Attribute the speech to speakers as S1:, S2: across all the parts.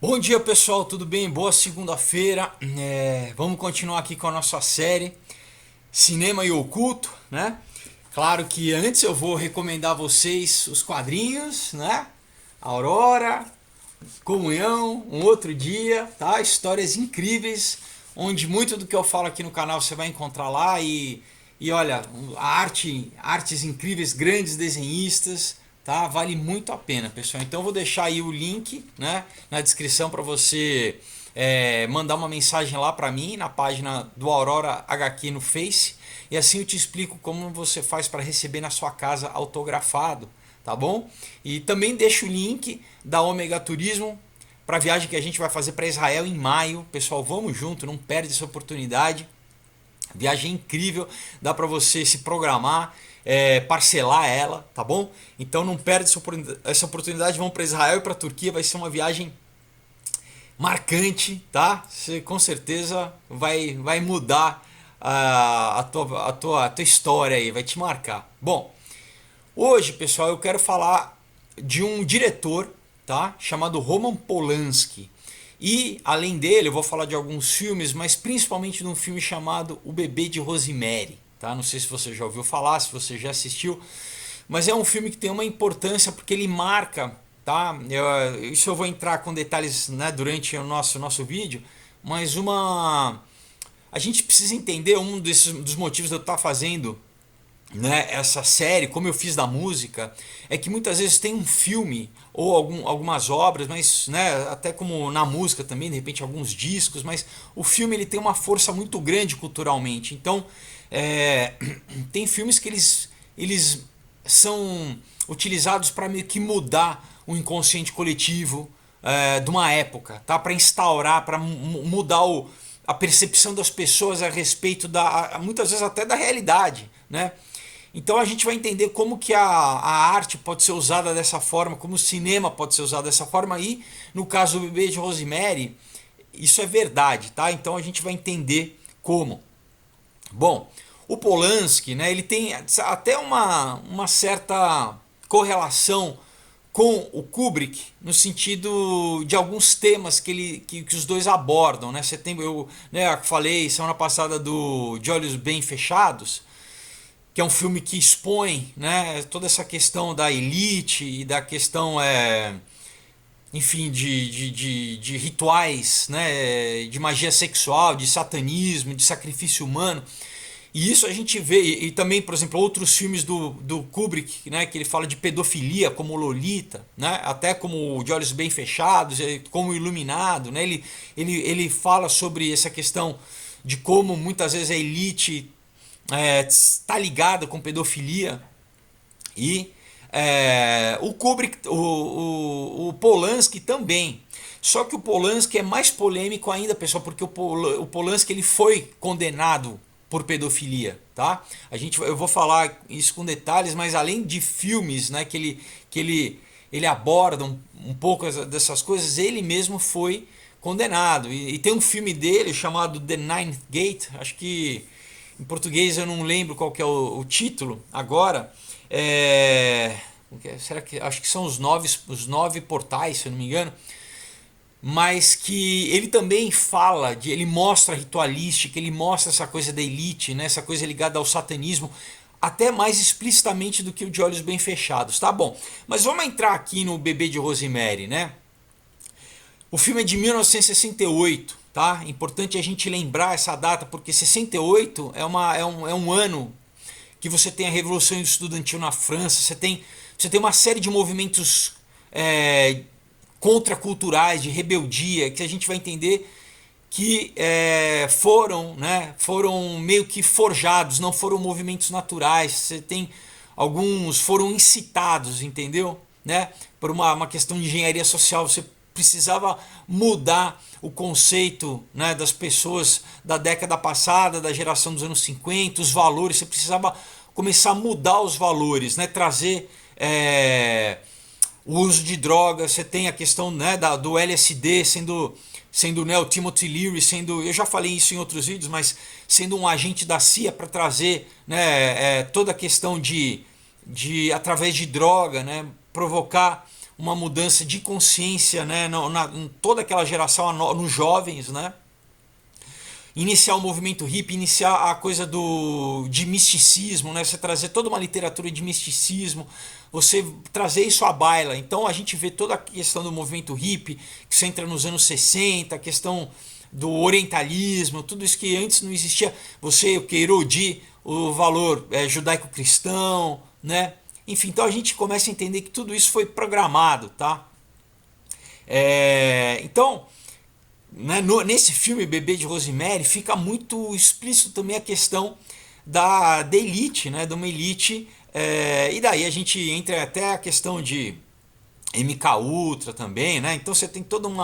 S1: Bom dia pessoal, tudo bem? Boa segunda-feira. Vamos continuar aqui com a nossa série Cinema e Oculto, né? Claro que antes eu vou recomendar a vocês os quadrinhos, né? Aurora, Comunhão, Um Outro Dia, tá? Histórias incríveis, onde muito do que eu falo aqui no canal você vai encontrar lá e olha, artes incríveis, grandes desenhistas, tá? Vale muito a pena, pessoal. Então eu vou deixar aí o link, né, na descrição para você mandar uma mensagem lá para mim na página do Aurora HQ no Face e assim eu te explico como você faz para receber na sua casa autografado, tá bom? E também deixo o link da Omega Turismo para a viagem que a gente vai fazer para Israel em maio. Pessoal, vamos junto, não perde essa oportunidade. Viagem incrível, dá para você se programar, parcelar ela, tá bom? Então não perde essa oportunidade, vamos para Israel e para Turquia, vai ser uma viagem marcante, tá? Você com certeza vai mudar a tua história aí, vai te marcar. Bom, hoje, pessoal, eu quero falar de um diretor, tá? Chamado Roman Polanski. E além dele, eu vou falar de alguns filmes, mas principalmente de um filme chamado O Bebê de Rosemary, tá? Não sei se você já ouviu falar, se você já assistiu, mas é um filme que tem uma importância porque ele marca, tá? Isso eu vou entrar com detalhes, né, durante o nosso vídeo, mas a gente precisa entender dos motivos de eu estar fazendo, né, essa série, como eu fiz da música, é que muitas vezes tem um filme ou algumas obras, mas, né, até como na música também, de repente alguns discos, mas o filme ele tem uma força muito grande culturalmente. Então, é, tem filmes que eles são utilizados para meio que mudar o inconsciente coletivo de uma época, tá? Para instaurar, para mudar a percepção das pessoas a respeito muitas vezes até da realidade, né? Então a gente vai entender como que a arte pode ser usada dessa forma, como o cinema pode ser usado dessa forma e no caso do Bebê de Rosemary, isso é verdade, tá? Então a gente vai entender como. Bom, o Polanski, né, ele tem até uma certa correlação com o Kubrick no sentido de alguns temas que os dois abordam, né? Eu, né, falei semana passada do De Olhos Bem Fechados, que é um filme que expõe, né, toda essa questão da elite e da questão, enfim, de rituais, né, de magia sexual, de satanismo, de sacrifício humano. E isso a gente vê, e também, por exemplo, outros filmes do Kubrick, né, que ele fala de pedofilia, como Lolita, né, até como De Olhos Bem Fechados, como Iluminado. Né, ele fala sobre essa questão de como muitas vezes a elite está ligada com pedofilia. E o Kubrick, o Polanski também. Só que o Polanski é mais polêmico ainda, pessoal, porque o Polanski ele foi condenado por pedofilia, tá? Eu vou falar isso com detalhes, mas além de filmes, né, que ele aborda um pouco dessas coisas, ele mesmo foi condenado. E tem um filme dele chamado The Ninth Gate, acho que em português eu não lembro qual que é o título agora. Será que acho que são os nove portais, se eu não me engano, mas que ele também fala ele mostra a ritualística, ele mostra essa coisa da elite, né, essa coisa ligada ao satanismo, até mais explicitamente do que o De Olhos Bem Fechados, tá bom? Mas vamos entrar aqui no Bebê de Rosemary, né? O filme é de 1968, tá? Importante a gente lembrar essa data porque 68 é um ano que você tem a Revolução Estudantil na França, você tem uma série de movimentos contraculturais, de rebeldia, que a gente vai entender que foram meio que forjados, não foram movimentos naturais. Você tem alguns foram incitados, entendeu? Né? Por uma questão de engenharia social, você precisava mudar o conceito, né, das pessoas da década passada, da geração dos anos 50, os valores, você precisava começar a mudar os valores, né, trazer o uso de drogas. Você tem a questão, né, do LSD sendo né, o Timothy Leary sendo, eu já falei isso em outros vídeos, mas sendo um agente da CIA para trazer, né, toda a questão de através de droga, né, provocar uma mudança de consciência, né, em toda aquela geração, nos jovens, né? Iniciar o movimento hippie, iniciar a coisa de misticismo, né? Você trazer toda uma literatura de misticismo, você trazer isso à baila. Então a gente vê toda a questão do movimento hippie, que você entra nos anos 60, a questão do orientalismo, tudo isso que antes não existia. Você o que erudir o valor judaico-cristão, né? Enfim, então a gente começa a entender que tudo isso foi programado, tá? Então, né, nesse filme Bebê de Rosemary fica muito explícito também a questão da elite, né, de uma elite, e daí a gente entra até a questão de MK Ultra também, né? Então você tem todo um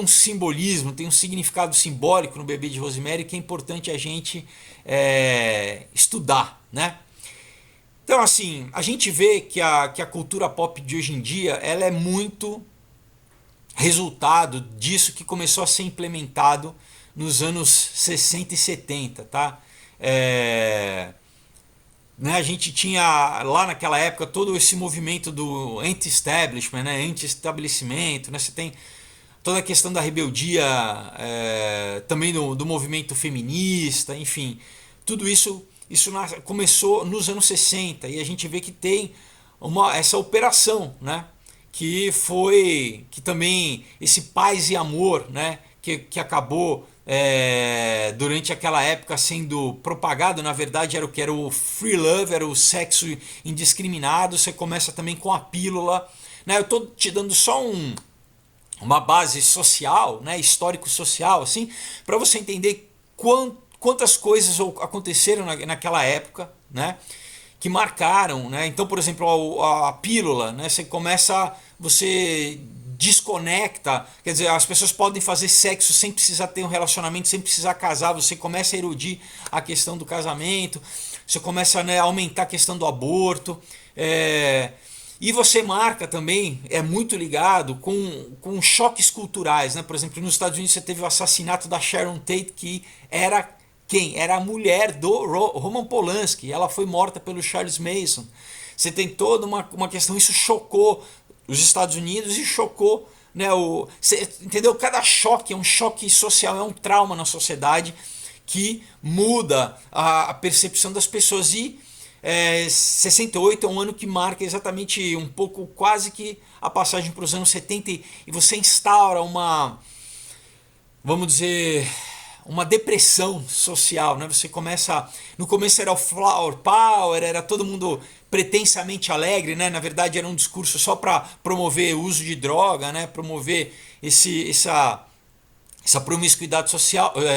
S1: simbolismo, tem um significado simbólico no Bebê de Rosemary que é importante a gente estudar, né? Então assim, a gente vê que a cultura pop de hoje em dia ela é muito resultado disso que começou a ser implementado nos anos 60 e 70, tá? Né, a gente tinha lá naquela época todo esse movimento do anti-establishment, né, anti-estabelecimento, né, você tem toda a questão da rebeldia, também do movimento feminista, enfim, tudo isso começou nos anos 60 e a gente vê que tem essa operação, né, que também esse paz e amor, né, que acabou durante aquela época sendo propagado, na verdade era o que era o free love, era o sexo indiscriminado. Você começa também com a pílula, né? Eu estou te dando só uma base social, né, histórico-social, assim, para você entender quantas coisas aconteceram naquela época, né, que marcaram, né? Então, por exemplo, a pílula, né, você desconecta, quer dizer, as pessoas podem fazer sexo sem precisar ter um relacionamento, sem precisar casar, você começa a erudir a questão do casamento, você começa, né, a aumentar a questão do aborto, e você marca também, é muito ligado com choques culturais, né? Por exemplo, nos Estados Unidos você teve o assassinato da Sharon Tate, que era quem? Era a mulher do Roman Polanski, ela foi morta pelo Charles Manson. Você tem toda uma questão, isso chocou os Estados Unidos e chocou, né, entendeu? Cada choque é um choque social, é um trauma na sociedade que muda a percepção das pessoas. E 68 é um ano que marca exatamente um pouco, quase que a passagem para os anos 70 e você instaura vamos dizer, uma depressão social, né? Você começa, no começo era o flower power, era todo mundo pretensamente alegre, né? Na verdade era um discurso só para promover o uso de droga, né? Promover essa promiscuidade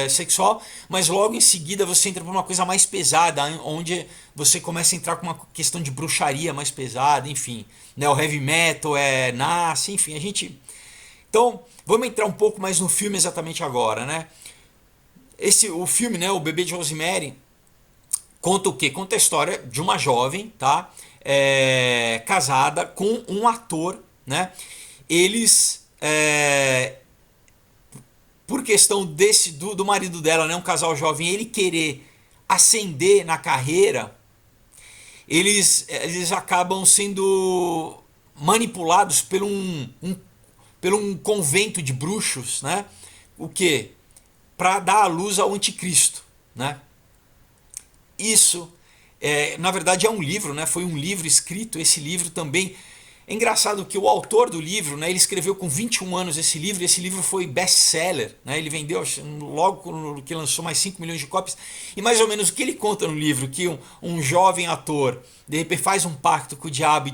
S1: sexual, mas logo em seguida você entra para uma coisa mais pesada, onde você começa a entrar com uma questão de bruxaria mais pesada, enfim, né? O heavy metal nasce, enfim, então vamos entrar um pouco mais no filme exatamente agora, né? O filme, né, o Bebê de Rosemary, conta o quê? Conta a história de uma jovem, tá? Casada com um ator, né? Eles, por questão do marido dela, né, um casal jovem, ele querer ascender na carreira, eles acabam sendo manipulados por um convento de bruxos, né? O quê? Para dar a luz ao anticristo, né? Isso, na verdade, é um livro, né? Foi um livro escrito. Esse livro também é engraçado que o autor do livro, né? Ele escreveu com 21 anos esse livro. E esse livro foi best-seller, né? Ele vendeu logo que lançou mais 5 milhões de cópias. E mais ou menos o que ele conta no livro, que um jovem ator de repente faz um pacto com o diabo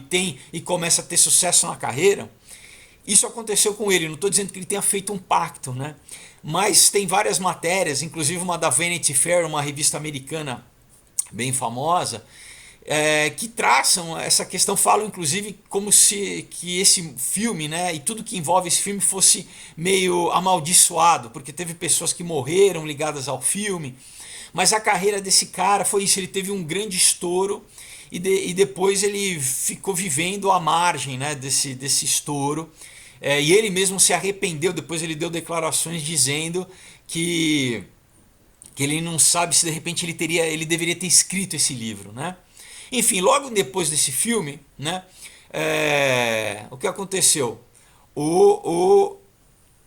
S1: e começa a ter sucesso na carreira. Isso aconteceu com ele. Não estou dizendo que ele tenha feito um pacto, né? Mas tem várias matérias, inclusive uma da Vanity Fair, uma revista americana bem famosa, que traçam essa questão, falam inclusive como se que esse filme, né, e tudo que envolve esse filme fosse meio amaldiçoado, porque teve pessoas que morreram ligadas ao filme, mas a carreira desse cara foi isso, ele teve um grande estouro e depois ele ficou vivendo à margem, né, desse estouro. E ele mesmo se arrependeu, depois ele deu declarações dizendo que ele não sabe se de repente ele deveria ter escrito esse livro, né? Enfim, logo depois desse filme, né, o que aconteceu? O,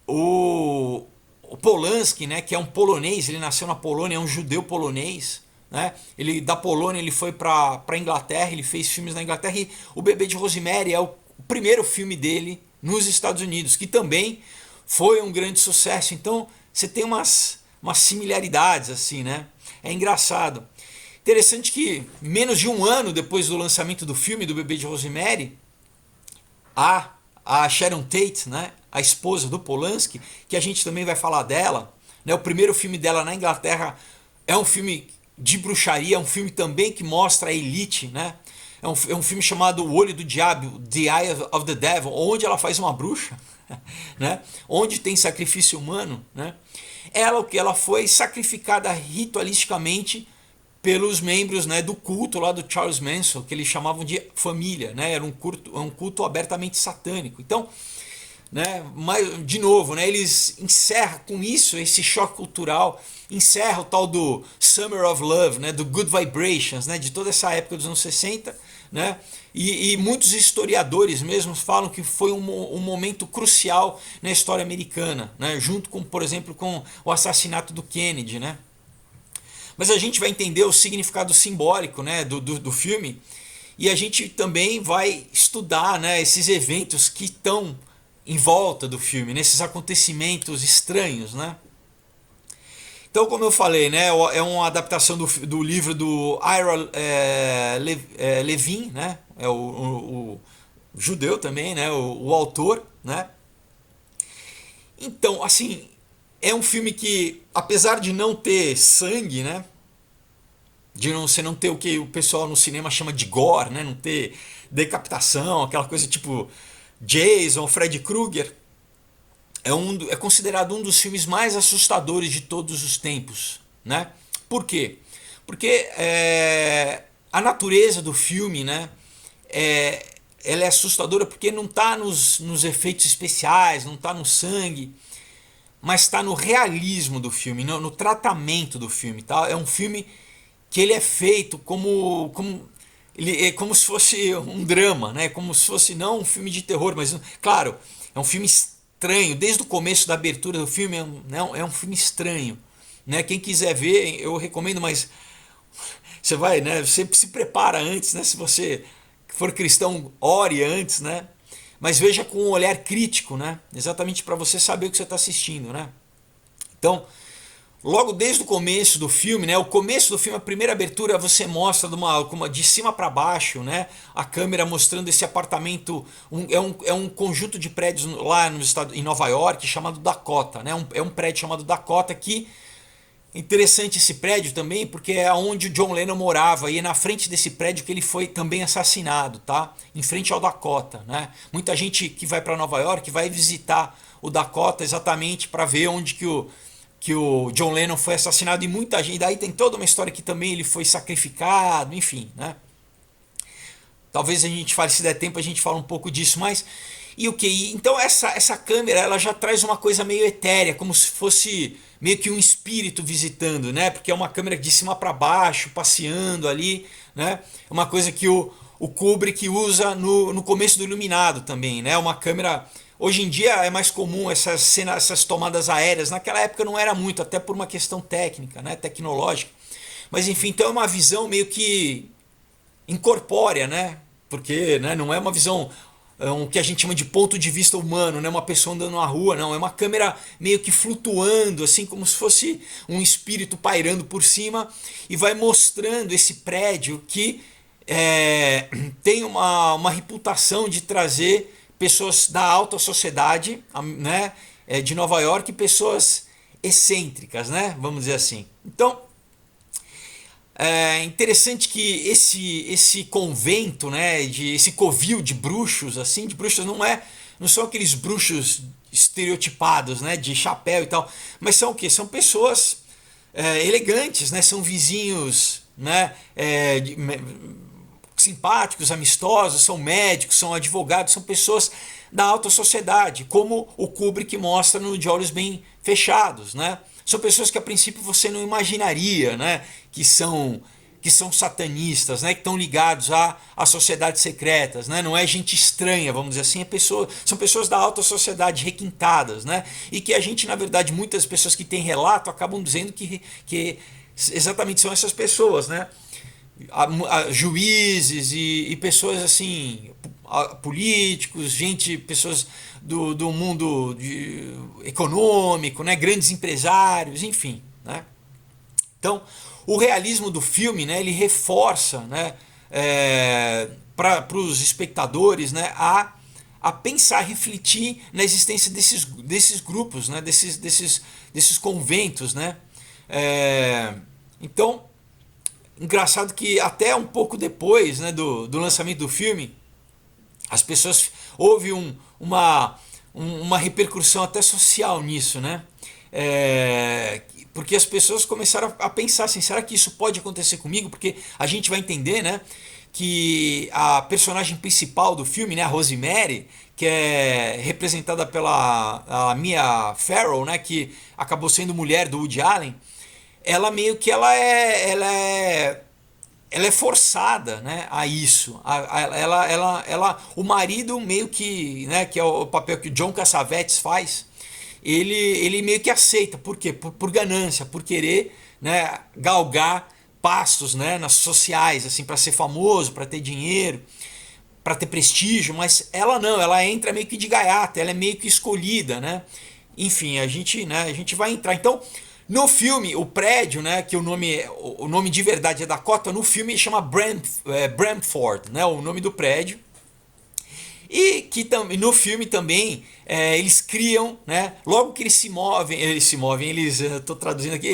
S1: o, o Polanski, né, que é um polonês, ele nasceu na Polônia, é um judeu polonês, né? Ele da Polônia ele foi para Inglaterra, ele fez filmes na Inglaterra e O Bebê de Rosemary é o primeiro filme dele nos Estados Unidos, que também foi um grande sucesso. Então você tem umas similaridades assim, né? É engraçado. Interessante que menos de um ano depois do lançamento do filme do Bebê de Rosemary, a Sharon Tate, né, a esposa do Polanski, que a gente também vai falar dela, né, o primeiro filme dela na Inglaterra é um filme de bruxaria, é um filme também que mostra a elite, né? É um filme chamado O Olho do Diabo, The Eye of the Devil, onde ela faz uma bruxa, né? Onde tem sacrifício humano, né? Ela foi sacrificada ritualisticamente pelos membros, né, do culto lá do Charles Manson, que eles chamavam de família, né? Era um culto abertamente satânico. Então, né, mas, de novo, né, eles encerram com isso, esse choque cultural, encerra o tal do Summer of Love, né, do Good Vibrations, né, de toda essa época dos anos 60, né, e muitos historiadores mesmo falam que foi um momento crucial na história americana, né, junto com, por exemplo, com o assassinato do Kennedy, né. Mas a gente vai entender o significado simbólico, né, do filme, e a gente também vai estudar, né, esses eventos que estão em volta do filme, nesses acontecimentos estranhos, né? Então, como eu falei, né, é uma adaptação do livro do Ira Levin, né? É o judeu também, né? O autor, né? Então, assim, é um filme que, apesar de não ter sangue, né? De não, você não ter o que o pessoal no cinema chama de gore, né? Não ter decapitação, aquela coisa tipo Jason, Freddy Krueger, é considerado um dos filmes mais assustadores de todos os tempos, né? Por quê? Porque a natureza do filme, né? Ela é assustadora porque não está nos efeitos especiais, não está no sangue, mas está no realismo do filme, no tratamento do filme, tá? É um filme que ele é feito ele é como se fosse um drama, né? Como se fosse não um filme de terror, mas claro, é um filme estranho. Desde o começo da abertura do filme é um filme estranho, né? Quem quiser ver, eu recomendo, mas você vai, né? Você se prepara antes, né? Se você for cristão, ore antes, né? Mas veja com um olhar crítico, né? Exatamente para você saber o que você está assistindo, né? Então, logo desde o começo do filme, né? O começo do filme, a primeira abertura, você mostra de cima para baixo, né? A câmera mostrando esse apartamento. É um conjunto de prédios lá no estado, em Nova York chamado Dakota, né? É um prédio chamado Dakota que. Interessante esse prédio também, porque é onde o John Lennon morava e é na frente desse prédio que ele foi também assassinado, tá? Em frente ao Dakota, né? Muita gente que vai para Nova York vai visitar o Dakota exatamente para ver onde que o John Lennon foi assassinado, e muita gente. Daí tem toda uma história que também ele foi sacrificado, enfim, né? Talvez a gente fale, se der tempo, a gente fala um pouco disso, mas. E o que? Então essa câmera ela já traz uma coisa meio etérea, como se fosse meio que um espírito visitando, né? Porque é uma câmera de cima para baixo, passeando ali, né? É uma coisa que o Kubrick usa no começo do Iluminado também, né? Uma câmera. Hoje em dia é mais comum essas tomadas aéreas. Naquela época não era muito, até por uma questão técnica, né? Tecnológica. Mas enfim, então é uma visão meio que incorpórea, né? Porque, né, não é uma visão que a gente chama de ponto de vista humano, né? Uma pessoa andando na rua, não. É uma câmera meio que flutuando, assim como se fosse um espírito pairando por cima e vai mostrando esse prédio que tem uma reputação de trazer pessoas da alta sociedade, né? De Nova York, pessoas excêntricas, né? Vamos dizer assim. Então, é interessante que esse convento, né, esse covil de bruxos, assim, de bruxos não são aqueles bruxos estereotipados, né, de chapéu e tal, mas são o quê? São pessoas elegantes, né, são vizinhos, né, simpáticos, amistosos, são médicos, são advogados, são pessoas da alta sociedade, como o Kubrick mostra no De Olhos Bem Fechados, né? São pessoas que a princípio você não imaginaria, né? Que são que são satanistas, né, que estão ligados a sociedades secretas, né, não é gente estranha, vamos dizer assim, são pessoas da alta sociedade requintadas, né, e que a gente, na verdade, muitas pessoas que têm relato acabam dizendo que exatamente são essas pessoas, né, juízes e pessoas assim, políticos, pessoas do mundo econômico, né, grandes empresários, enfim, né. Então, o realismo do filme, né, ele reforça, né, para os espectadores, né, a pensar, refletir na existência desses grupos, né, desses conventos. Né. Então, engraçado que até um pouco depois, né, do lançamento do filme, as pessoas houve uma repercussão até social nisso, né? Porque as pessoas começaram a pensar assim, será que isso pode acontecer comigo? Porque a gente vai entender, né, que a personagem principal do filme, né, a Rosemary, que é representada pela a Mia Farrow, né, que acabou sendo mulher do Woody Allen, ela meio que ela é forçada, né, a isso. O marido meio que, né, que é o papel que o John Cassavetes faz, ele meio que aceita. Por quê? Por ganância, por querer, né, galgar pastos, né, nas sociais, assim, para ser famoso, para ter dinheiro, para ter prestígio. Mas ela não, ela entra meio que de gaiata, ela é meio que escolhida, né. Enfim, a gente vai entrar. Então, no filme, o prédio, né, que o nome de verdade é Dakota, no filme chama Bramford, né, o nome do prédio. E que no filme também eles criam, né, logo que eles estou traduzindo aqui,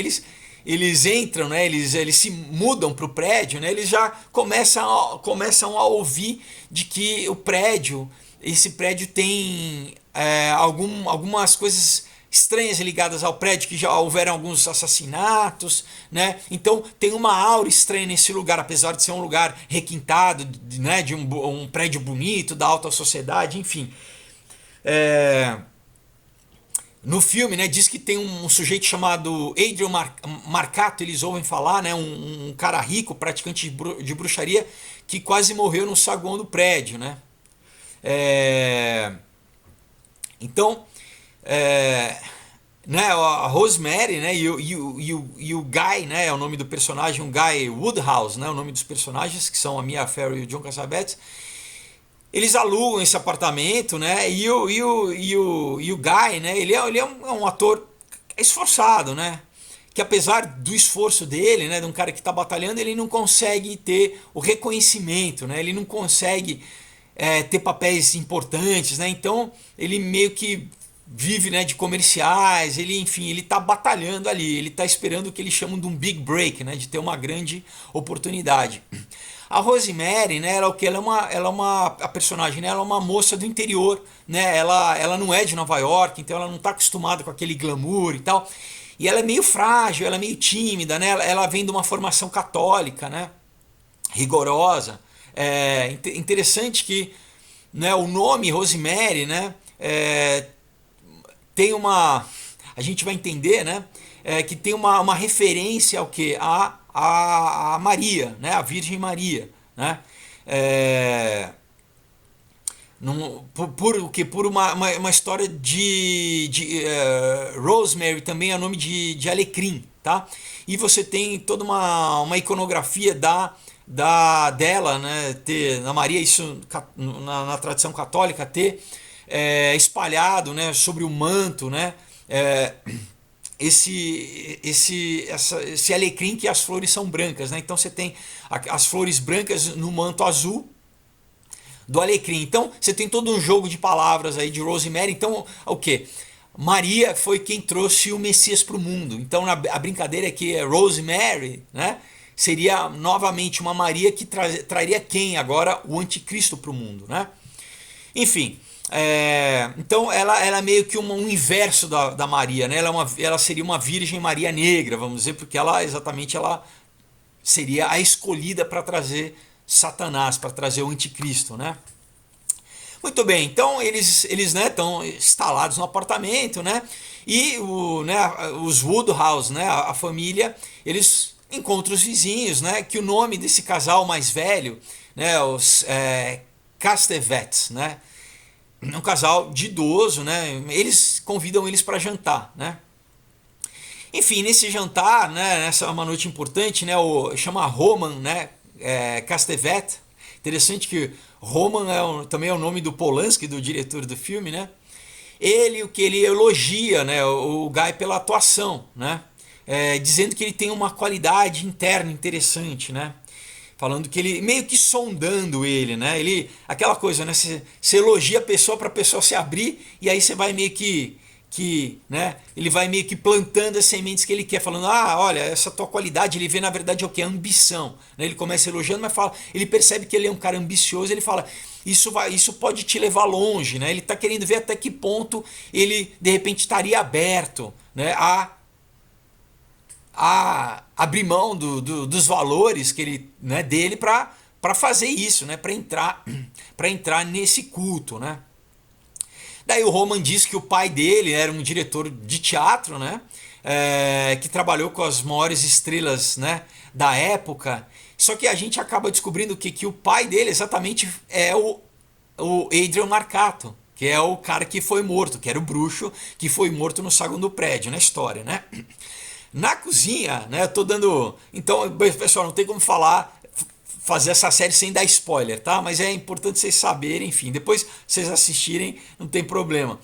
S1: eles entram, né, eles se mudam para o prédio, né, eles já começam a ouvir de que esse prédio tem algumas coisas estranhas ligadas ao prédio, que já houveram alguns assassinatos, né? Então tem uma aura estranha nesse lugar, apesar de ser um lugar requintado, né, de um prédio bonito, da alta sociedade, enfim. No filme, né, diz que tem um sujeito chamado Adrian Marcato, eles ouvem falar, né, um cara rico, praticante de bruxaria, que quase morreu no saguão do prédio, né? Então, né, a Rosemary, né, e o Guy, né, é o nome do personagem, o Guy Woodhouse, né, o nome dos personagens, que são a Mia Farrow e o John Cassavetes, eles alugam esse apartamento, né, e o Guy, né, ele é um ator esforçado, né, que apesar do esforço dele, né, de um cara que está batalhando, ele não consegue ter o reconhecimento, né, ele não consegue ter papéis importantes, né, então ele meio que vive, né, de comerciais, enfim, ele está batalhando ali, ele está esperando o que eles chamam de um big break, né, de ter uma grande oportunidade. A Rosemary, né, a personagem, né, ela é uma moça do interior, né, ela não é de Nova York, então ela não está acostumada com aquele glamour e tal, e ela é meio frágil, ela é meio tímida, né, ela vem de uma formação católica, né, rigorosa. Interessante que, né, o nome Rosemary, né, tem a gente vai entender, né, que tem uma referência ao que a Maria, né, a Virgem Maria, né, por uma história de Rosemary também é nome de alecrim, tá? E você tem toda uma iconografia dela, né, na Maria, isso na tradição católica, ter espalhado, né, sobre o manto, né, esse alecrim, que as flores são brancas, né? Então você tem as flores brancas no manto azul do alecrim. Então você tem todo um jogo de palavras aí de Rosemary. Então o que? Maria foi quem trouxe o Messias para o mundo. Então a brincadeira é que Rosemary, né, seria novamente uma Maria que traria quem agora? O anticristo para o mundo, né? Enfim, então ela é meio que um inverso da Maria, né? Ela seria uma Virgem Maria negra, vamos dizer, porque ela seria a escolhida para trazer Satanás, para trazer o anticristo, né? Muito bem, então eles né, estão instalados no apartamento, né? E né, os Woodhouse, né, a família, eles encontra os vizinhos, né, que o nome desse casal mais velho, né, os Castevets, né, um casal de idoso, né, eles convidam eles para jantar, né. Enfim, nesse jantar, né, nessa é uma noite importante, né, chama Roman, né, Castevet. Interessante que Roman também é o nome do Polanski, do diretor do filme, né? O que ele elogia, né, o Guy pela atuação, né? Dizendo que ele tem uma qualidade interna interessante, né? Falando que ele meio que sondando ele, né? Ele aquela coisa, né? Você elogia a pessoa para a pessoa se abrir e aí você vai meio né? Ele vai meio que plantando as sementes que ele quer, falando: ah, olha, essa tua qualidade. Ele vê na verdade o que é ambição, né? Ele começa elogiando, mas fala, ele percebe que ele é um cara ambicioso. Ele fala: isso pode te levar longe, né? Ele está querendo ver até que ponto ele de repente estaria aberto, né? A abrir mão dos valores que ele, né, dele para fazer isso, né? Para entrar nesse culto, né? Daí o Roman diz que o pai dele era um diretor de teatro, né? Que trabalhou com as maiores estrelas, né, da época. Só que a gente acaba descobrindo que o pai dele exatamente é o Adrian Marcato, que é o cara que foi morto, que era o bruxo que foi morto no saguão do prédio, na história, né? Na cozinha, né? Eu tô dando. Então, pessoal, não tem como fazer essa série sem dar spoiler, tá? Mas é importante vocês saberem, enfim. Depois vocês assistirem, não tem problema.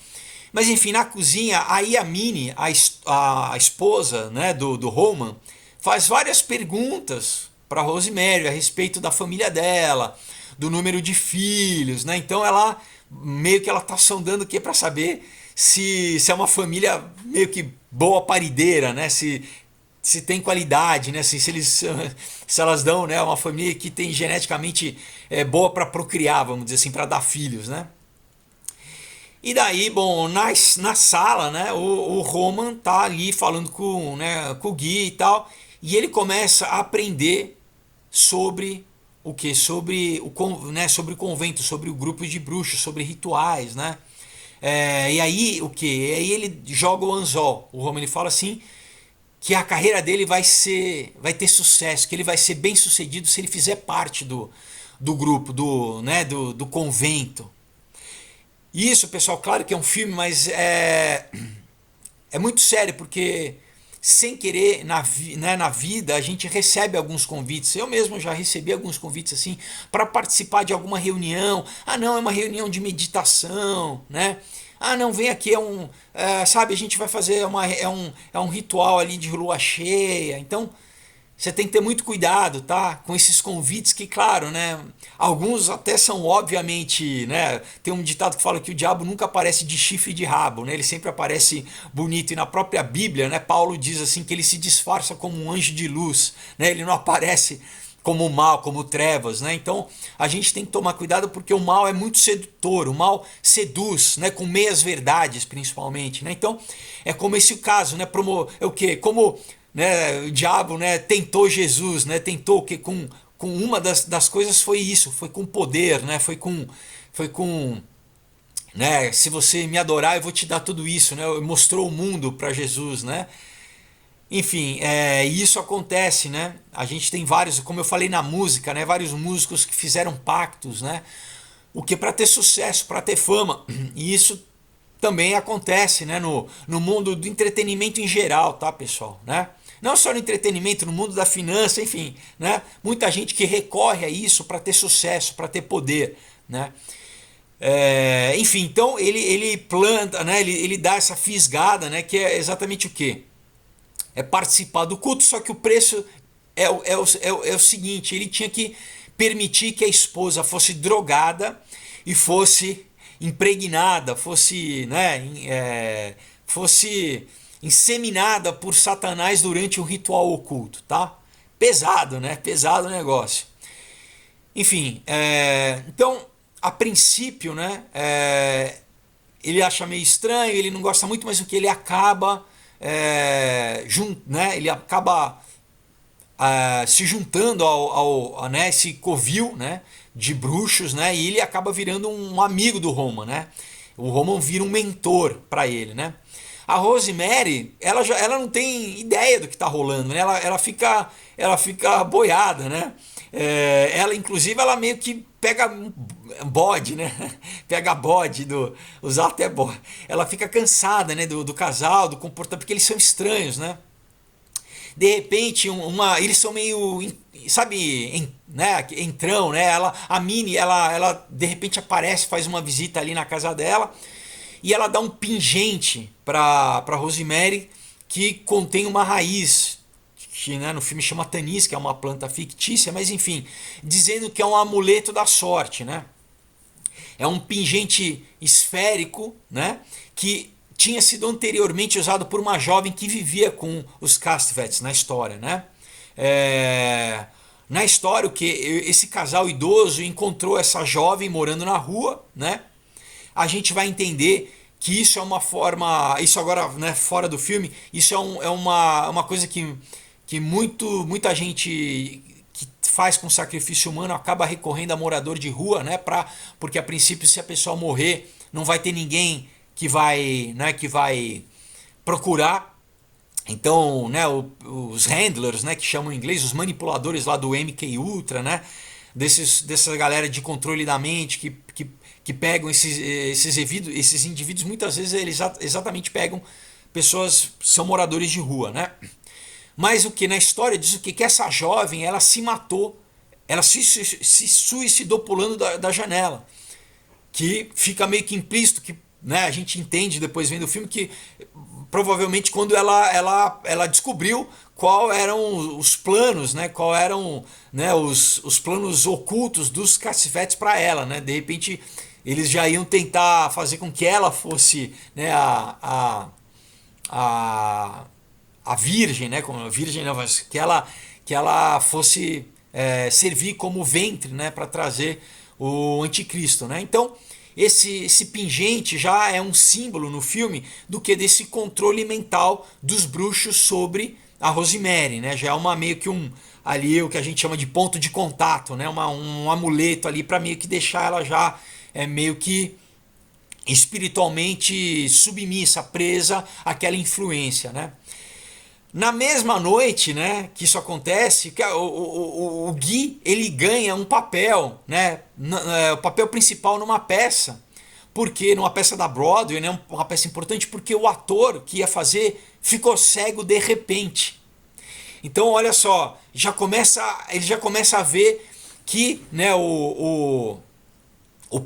S1: Mas enfim, na cozinha, aí a Minnie, a esposa, né, do Roman, faz várias perguntas para Rosemary a respeito da família dela, do número de filhos, né? Então ela meio que ela tá sondando o que para saber se é uma família meio que boa parideira, né? Se tem qualidade, né? Se elas dão, né, uma família que tem geneticamente boa para procriar, vamos dizer assim, para dar filhos, né? E daí, bom, na sala, né, o Roman tá ali falando com o Gui e tal, e ele começa a aprender sobre o que? Sobre o convento, sobre o grupo de bruxos, sobre rituais, né? E aí o que? E aí ele joga o anzol. O Roman ele fala assim que a carreira dele vai ter sucesso, que ele vai ser bem sucedido se ele fizer parte do grupo, do convento. Isso, pessoal, claro que é um filme, mas é muito sério, porque sem querer na vida a gente recebe alguns convites. Eu mesmo já recebi alguns convites assim para participar de alguma reunião. Ah, não, é uma reunião de meditação, né? Ah, não, vem aqui, sabe, a gente vai fazer é um ritual ali de lua cheia. Então, você tem que ter muito cuidado, tá? Com esses convites que, claro, né? Alguns até são obviamente, né? Tem um ditado que fala que o diabo nunca aparece de chifre e de rabo, né? Ele sempre aparece bonito. E na própria Bíblia, né? Paulo diz assim que ele se disfarça como um anjo de luz, né? Ele não aparece como mal, como trevas, né? Então a gente tem que tomar cuidado porque o mal é muito sedutor, o mal seduz, né? Com meias verdades, principalmente, né? Então é como esse caso, né? É o que? Como, né, o diabo, né, tentou Jesus, né, tentou que com uma das coisas foi isso, foi com poder, né, foi com, né, se você me adorar eu vou te dar tudo isso, né, mostrou o mundo para Jesus, né. Enfim, isso acontece, né, a gente tem vários, como eu falei na música, né, vários músicos que fizeram pactos, né, o que para ter sucesso, para ter fama, e isso também acontece, né, no mundo do entretenimento em geral, tá, pessoal, né? Não só no entretenimento, no mundo da finança, enfim, né? Muita gente que recorre a isso para ter sucesso, para ter poder, né? Enfim, então ele planta, né? Ele dá essa fisgada, né? Que é exatamente o quê? É participar do culto, só que o preço é o seguinte: ele tinha que permitir que a esposa fosse drogada e fosse impregnada, fosse inseminada por Satanás durante um ritual oculto, tá? Pesado, né? Pesado o negócio. Enfim, então, a princípio, né? Ele acha meio estranho, ele não gosta muito, mas o que ele acaba, né? Ele acaba se juntando a né, esse covil, né, de bruxos, né, e ele acaba virando um amigo do Roman, né? O Roman vira um mentor para ele, né? A Rosemary, ela não tem ideia do que está rolando, né? Ela fica boiada, né? Ela, inclusive, ela meio que pega bode, né? Pega bode usar até bode. Ela fica cansada, né? Do casal, do comportamento, porque eles são estranhos, né? De repente, eles são meio, sabe, né, entrão, né? A Minnie, ela de repente aparece, faz uma visita ali na casa dela e ela dá um pingente para Rosemary que contém uma raiz que, né, no filme chama Tanis, que é uma planta fictícia, mas enfim, dizendo que é um amuleto da sorte, né? É um pingente esférico, né, que tinha sido anteriormente usado por uma jovem que vivia com os Castvets na história, né? Na história, esse casal idoso encontrou essa jovem morando na rua, né? A gente vai entender que isso é uma forma, isso agora, né, fora do filme, isso é uma coisa que muita gente que faz com sacrifício humano acaba recorrendo a morador de rua, né? Porque a princípio, se a pessoa morrer, não vai ter ninguém que vai procurar. Então, né, os handlers, né, que chamam em inglês, os manipuladores lá do MK Ultra, né, dessa galera de controle da mente que pegam esses indivíduos, muitas vezes eles exatamente pegam pessoas, são moradores de rua, né? Mas o que na história diz o que essa jovem, ela se matou, ela se suicidou pulando da janela, que fica meio que implícito, que, né, a gente entende depois vendo o filme que provavelmente quando ela descobriu qual eram os planos, né, qual eram, né, os planos ocultos dos Castvets para ela, né? De repente eles já iam tentar fazer com que ela fosse, né, a a virgem, né, como a virgem, não, mas que ela fosse servir como ventre, né, para trazer o anticristo, né? Então esse pingente já é um símbolo no filme do que desse controle mental dos bruxos sobre a Rosemary, né? Já é uma meio que ali o que a gente chama de ponto de contato, né? Um amuleto ali para meio que deixar ela já meio que espiritualmente submissa, presa àquela influência, né? Na mesma noite, né, que isso acontece, o Guy ele ganha um papel, né, o papel principal numa peça, porque numa peça da Broadway, né, uma peça importante, porque o ator que ia fazer ficou cego de repente. Então, olha só, ele já começa a ver que, né, o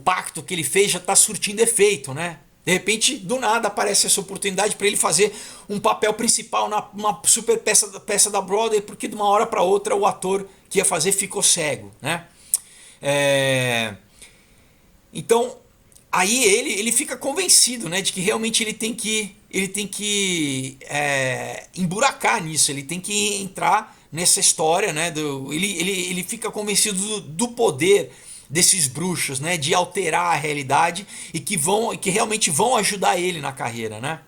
S1: pacto que ele fez já está surtindo efeito, né? De repente, do nada, aparece essa oportunidade para ele fazer um papel principal numa super peça da Broadway, porque de uma hora para outra o ator que ia fazer ficou cego, né? Então, aí ele fica convencido, né, de que realmente ele tem que emburacar nisso, ele tem que entrar nessa história, né? Ele fica convencido do poder desses bruxos, né, de alterar a realidade e que realmente vão ajudar ele na carreira, né?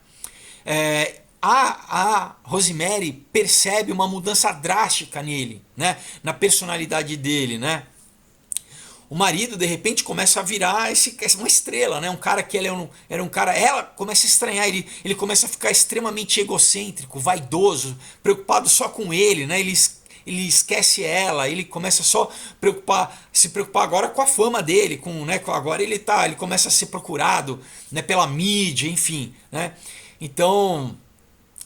S1: A Rosemary percebe uma mudança drástica nele, né, na personalidade dele, né? O marido de repente começa a virar uma estrela, né? Um cara que era um cara, ela começa a estranhar, ele começa a ficar extremamente egocêntrico, vaidoso, preocupado só com ele, né? Ele esquece ela, ele começa só se preocupar agora com a fama dele, agora ele começa a ser procurado, né, pela mídia, enfim, né? Então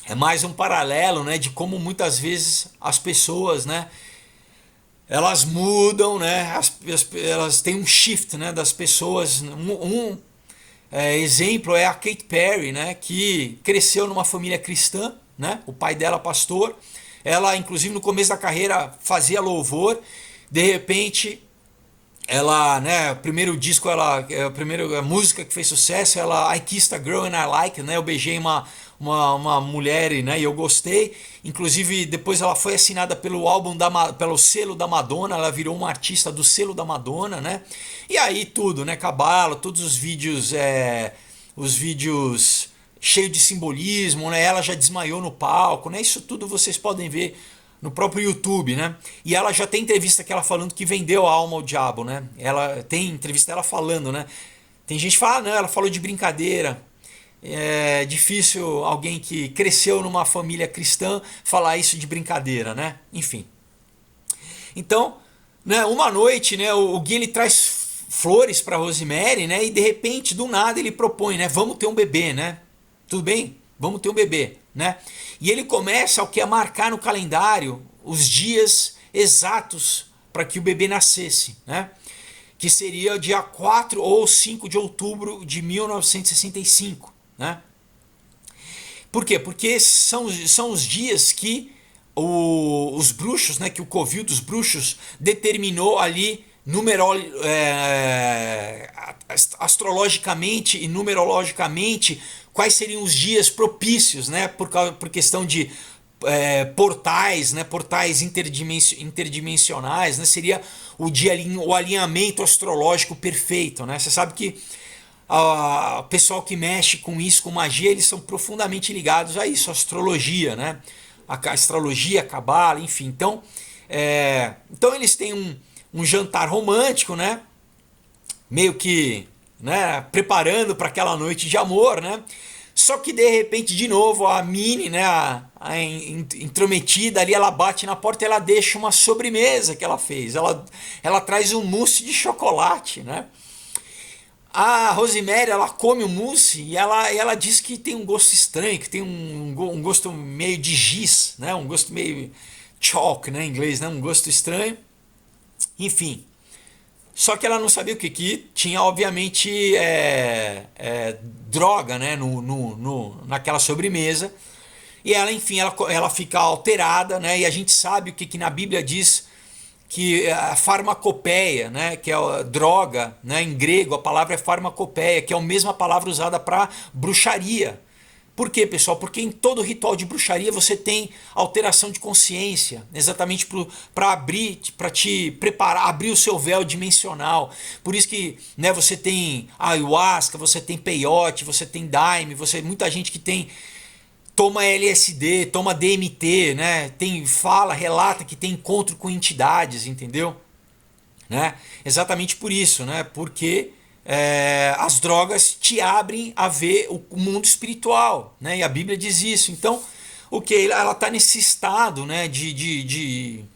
S1: é mais um paralelo, né, de como muitas vezes as pessoas, né, elas mudam, né, elas têm um shift, né, das pessoas. Exemplo é a Katy Perry, né, que cresceu numa família cristã, né, o pai dela pastor. Ela, inclusive, no começo da carreira fazia louvor. De repente, ela, né, o primeiro disco, a primeira música que fez sucesso, I Kissed a Girl and I Like, né, eu beijei uma mulher, né, e eu gostei. Inclusive, depois ela foi assinada pelo selo da Madonna, ela virou uma artista do selo da Madonna, né? E aí tudo, né, cabalo, todos os vídeos cheio de simbolismo, né? Ela já desmaiou no palco, né? Isso tudo vocês podem ver no próprio YouTube, né? E ela já tem entrevista que ela falando que vendeu a alma ao diabo, né? Ela tem entrevista dela falando, né? Tem gente que fala, não, ela falou de brincadeira. É difícil alguém que cresceu numa família cristã falar isso de brincadeira, né? Enfim. Então, né, uma noite, né, o Gui ele traz flores para Rosemary, né, e de repente, do nada, ele propõe, né, vamos ter um bebê, né? Tudo bem? Vamos ter um bebê, né? E ele começa o que a marcar no calendário os dias exatos para que o bebê nascesse, né? Que seria dia 4 ou 5 de outubro de 1965, né? Por quê? Porque são os dias que os bruxos, né, que o covil dos bruxos determinou ali astrologicamente e numerologicamente quais seriam os dias propícios, né, por questão de portais, né, portais interdimensionais, né, seria o alinhamento astrológico perfeito, né? Você sabe que o pessoal que mexe com isso, com magia, eles são profundamente ligados a isso, a astrologia, né? A astrologia, a cabala, enfim. Então eles têm um jantar romântico, né? Meio que, né, preparando para aquela noite de amor, né? Só que de repente, de novo, a Minnie, né, a intrometida ali, ela bate na porta e ela deixa uma sobremesa que ela fez. Ela traz um mousse de chocolate, né? A Rosemary, ela come o mousse e ela diz que tem um gosto estranho, que tem um gosto meio de giz, né? Um gosto meio chalk, né, em inglês, né? Um gosto estranho. Enfim, só que ela não sabia o que tinha, obviamente, droga, né, naquela sobremesa. E ela, enfim, ela fica alterada, né? E a gente sabe o que na Bíblia diz que a farmacopeia, né, que é a droga, né, em grego a palavra é farmacopeia, que é a mesma palavra usada para bruxaria. Por quê, pessoal? Porque em todo ritual de bruxaria você tem alteração de consciência, exatamente para abrir, para te preparar, abrir o seu véu dimensional. Por isso que, né, você tem ayahuasca, você tem peyote, você tem daime, muita gente que toma LSD, toma DMT, né? Relata que tem encontro com entidades, entendeu? Né? Exatamente por isso, né? Porque as drogas te abrem a ver o mundo espiritual, né? E a Bíblia diz isso. Então, ela está nesse estado, né? De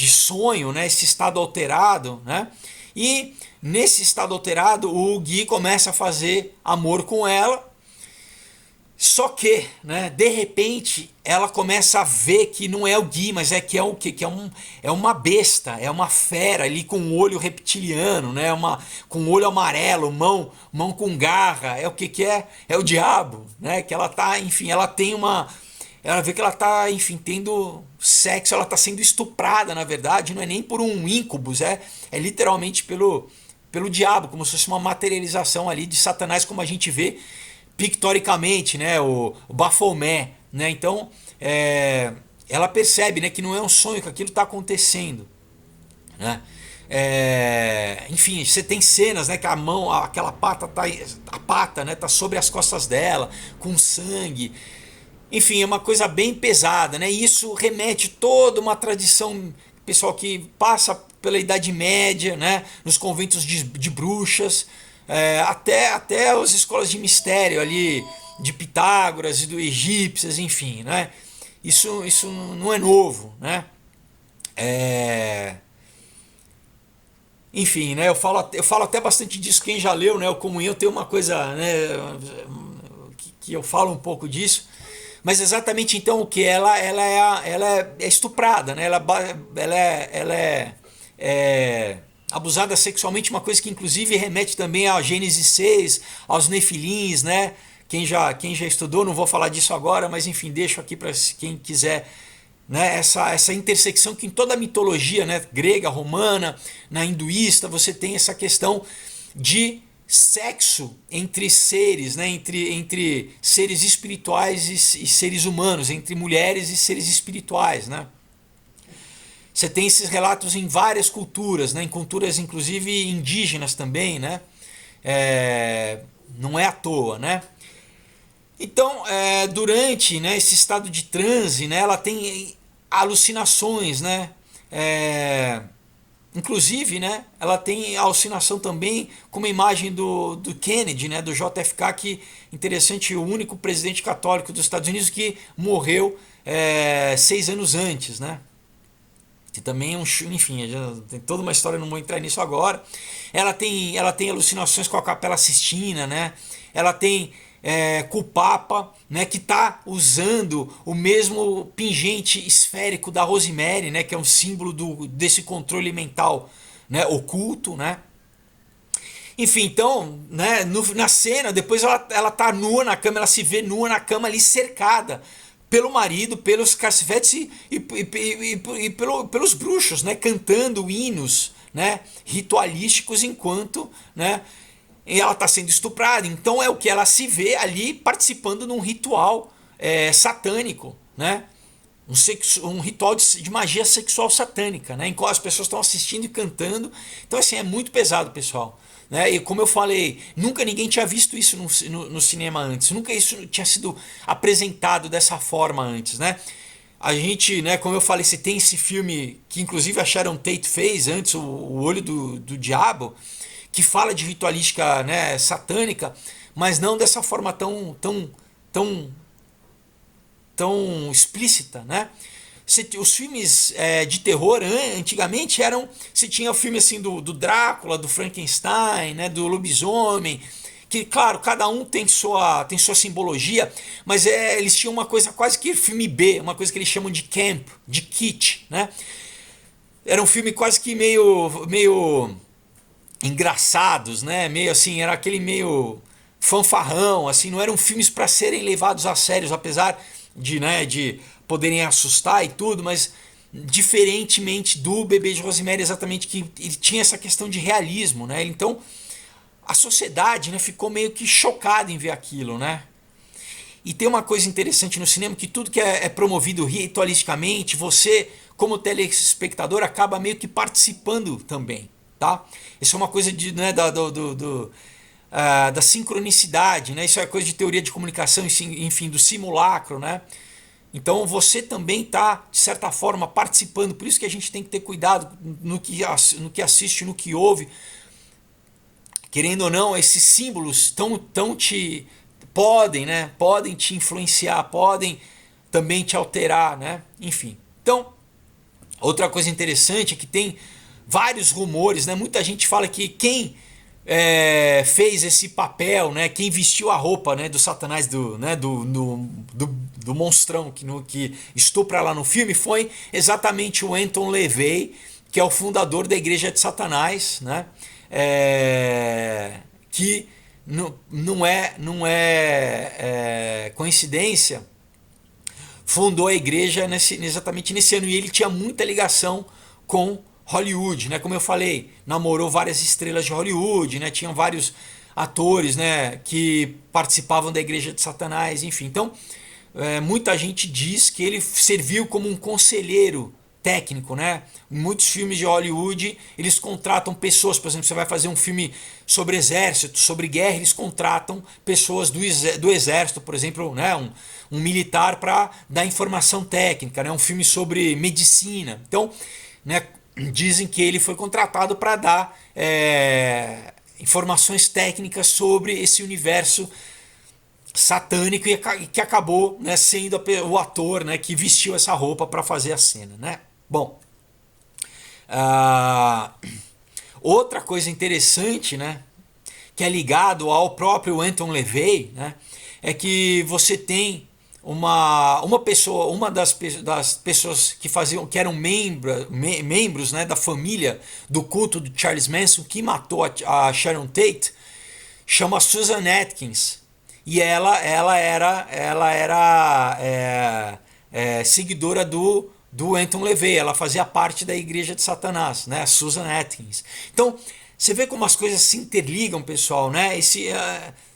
S1: sonho, né? Esse estado alterado, né? E nesse estado alterado, o Gui começa a fazer amor com ela. Só que, né, de repente, ela começa a ver que não é o Gui, mas que é o quê? É uma besta, é uma fera ali com um olho reptiliano, né, com um olho amarelo, mão com garra. É o que é? É o diabo, né? Que ela tá, enfim, ela vê que ela tá, enfim, tendo sexo, ela tá sendo estuprada, na verdade, não é nem por um íncubus, é literalmente pelo diabo, como se fosse uma materialização ali de Satanás, como a gente vê pictoricamente, né, o Baphomet, né? Então ela percebe, né, que não é um sonho, que aquilo está acontecendo, né? Enfim, você tem cenas, né, que aquela a pata, né, tá sobre as costas dela, com sangue. Enfim, é uma coisa bem pesada, né? E isso remete toda uma tradição, pessoal, que passa pela Idade Média, né, nos conventos de bruxas. Até as escolas de mistério ali de Pitágoras e do egípcias, enfim, né? Isso não é novo, né? Enfim, né? Eu falo até bastante disso, quem já leu, né? O Comunhão tem uma coisa, né, que eu falo um pouco disso. Mas exatamente então o que? Ela é estuprada, né? Ela é abusada sexualmente, uma coisa que inclusive remete também a Gênesis 6, aos Nefilins, né? Quem já estudou, não vou falar disso agora, mas enfim, deixo aqui para quem quiser, né? Essa intersecção que em toda a mitologia, né, grega, romana, na hinduísta, você tem essa questão de sexo entre seres, né? Entre seres espirituais e seres humanos, entre mulheres e seres espirituais, né? Você tem esses relatos em várias culturas, né? Em culturas inclusive indígenas também, né? Não é à toa, né? Então, durante, né, esse estado de transe, né, ela tem alucinações, né? Inclusive, né, ela tem alucinação também com uma imagem do Kennedy, né, do JFK, que interessante, o único presidente católico dos Estados Unidos que morreu 6 anos antes, né? Que também é um, enfim, já tem toda uma história, não vou entrar nisso agora. Ela tem alucinações com a Capela Sistina, né? Ela tem com o Papa, né, que está usando o mesmo pingente esférico da Rosemary, né, que é um símbolo desse controle mental, né, oculto, né? Enfim, então, né, na cena, depois ela tá nua na cama, ela se vê nua na cama ali cercada pelo marido, pelos cacivetes pelos bruxos, né, cantando hinos, né, ritualísticos enquanto, né, ela está sendo estuprada. Então é o que ela se vê ali participando num ritual satânico, né? Um ritual de magia sexual satânica, né? Em qual as pessoas estão assistindo e cantando. Então, assim, é muito pesado, pessoal. Né? E como eu falei, nunca ninguém tinha visto isso no cinema antes. Nunca isso tinha sido apresentado dessa forma antes, né? A gente, né, como eu falei, você tem esse filme que inclusive a Sharon Tate fez antes, o Olho do Diabo, que fala de ritualística, né, satânica, mas não dessa forma tão tão explícita, né? Os filmes de terror antigamente eram, você tinha o filme assim do Drácula, do Frankenstein, né, do lobisomem, que claro, cada um tem sua simbologia, mas eles tinham uma coisa quase que filme B, uma coisa que eles chamam de camp, de kitsch, né? Era um filme quase que meio engraçados, né? Meio assim, era aquele meio fanfarrão, assim, não eram filmes para serem levados a sérios, apesar de poderem assustar e tudo, mas diferentemente do Bebê de Rosemary, exatamente, que ele tinha essa questão de realismo, né? Então a sociedade, né, ficou meio que chocada em ver aquilo, né? E tem uma coisa interessante no cinema, que tudo que é promovido ritualisticamente, você, como telespectador, acaba meio que participando também, tá? Isso é uma coisa né, da sincronicidade, né? Isso é coisa de teoria de comunicação, enfim, do simulacro, né? Então você também está, de certa forma, participando. Por isso que a gente tem que ter cuidado no que assiste, no que ouve. Querendo ou não, esses símbolos podem te influenciar, podem também te alterar, né? Enfim. Então, outra coisa interessante é que tem vários rumores, né? Muita gente fala que quem fez esse papel, né? Quem vestiu a roupa, né, do Satanás, do monstrão que estupra lá no filme, foi exatamente o Anton LaVey, que é o fundador da Igreja de Satanás, né? Que não é coincidência, fundou a igreja exatamente nesse ano, e ele tinha muita ligação com Hollywood, né? Como eu falei, namorou várias estrelas de Hollywood, né? Tinham vários atores, né, que participavam da Igreja de Satanás, enfim. Então, muita gente diz que ele serviu como um conselheiro técnico, né? Em muitos filmes de Hollywood, eles contratam pessoas, por exemplo, você vai fazer um filme sobre exército, sobre guerra, eles contratam pessoas do exército, por exemplo, né? Um militar para dar informação técnica, né? Um filme sobre medicina. Então, né, dizem que ele foi contratado para dar informações técnicas sobre esse universo satânico, e que acabou, né, sendo o ator, né, que vestiu essa roupa para fazer a cena, né? Bom, outra coisa interessante, né, que é ligado ao próprio Anton LaVey, né, é que você tem uma pessoa, uma das pessoas que eram membros, né, da família do culto do Charles Manson, que matou a Sharon Tate, chama Susan Atkins, e ela era seguidora do Anton LaVey, ela fazia parte da Igreja de Satanás, né, Susan Atkins. Então você vê como as coisas se interligam, pessoal, né?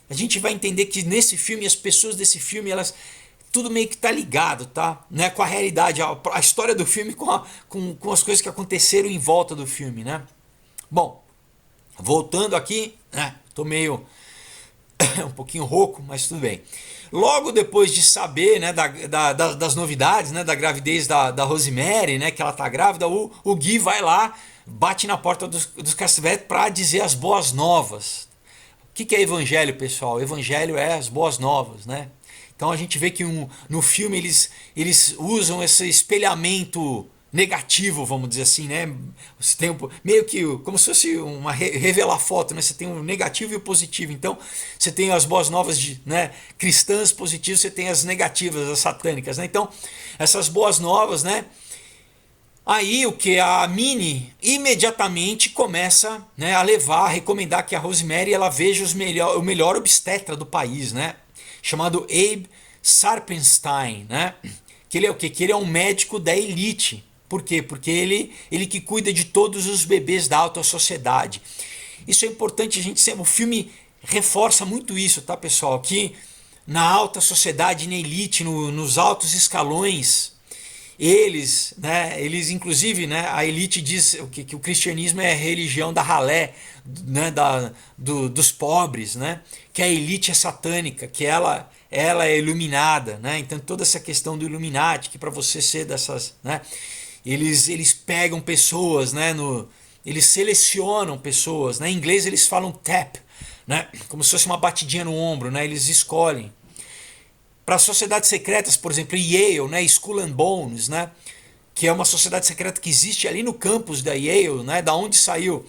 S1: A gente vai entender que nesse filme, as pessoas desse filme, elas tudo meio que tá ligado, tá? Né? Com a realidade, a história do filme com as coisas que aconteceram em volta do filme, né? Bom, voltando aqui, né? Tô meio um pouquinho rouco, mas tudo bem. Logo depois de saber, né, das novidades, né, da gravidez da Rosemary, né, que ela tá grávida, o Guy vai lá, bate na porta dos Castevet para dizer as boas novas. O que é evangelho, pessoal? Evangelho é as boas novas, né? Então a gente vê que no filme eles usam esse espelhamento negativo, vamos dizer assim, né? Você tem meio que como se fosse uma revelar foto, né? Você tem o negativo e o positivo. Então você tem as boas novas né, cristãs positivas, você tem as negativas, as satânicas, né? Então essas boas novas, né? Aí o que a Minnie imediatamente começa, né, a levar, a recomendar que a Rosemary ela veja o melhor obstetra do país, né, chamado Abe Sarpenstein, né, que ele é o quê? Que ele é um médico da elite. Por quê? Porque ele que cuida de todos os bebês da alta sociedade. Isso é importante, a gente o filme reforça muito isso, tá, pessoal? Que na alta sociedade, na elite, nos altos escalões eles inclusive, né, a elite diz que o cristianismo é a religião da ralé, né, dos pobres, né, que a elite é satânica, que ela é iluminada, né, então toda essa questão do Illuminati, que para você ser dessas, né, eles pegam pessoas, né, eles selecionam pessoas, né, em inglês eles falam tap, né, como se fosse uma batidinha no ombro, né, eles escolhem para sociedades secretas, por exemplo, Yale, né, Skull and Bones, né, que é uma sociedade secreta que existe ali no campus da Yale, né, da onde saiu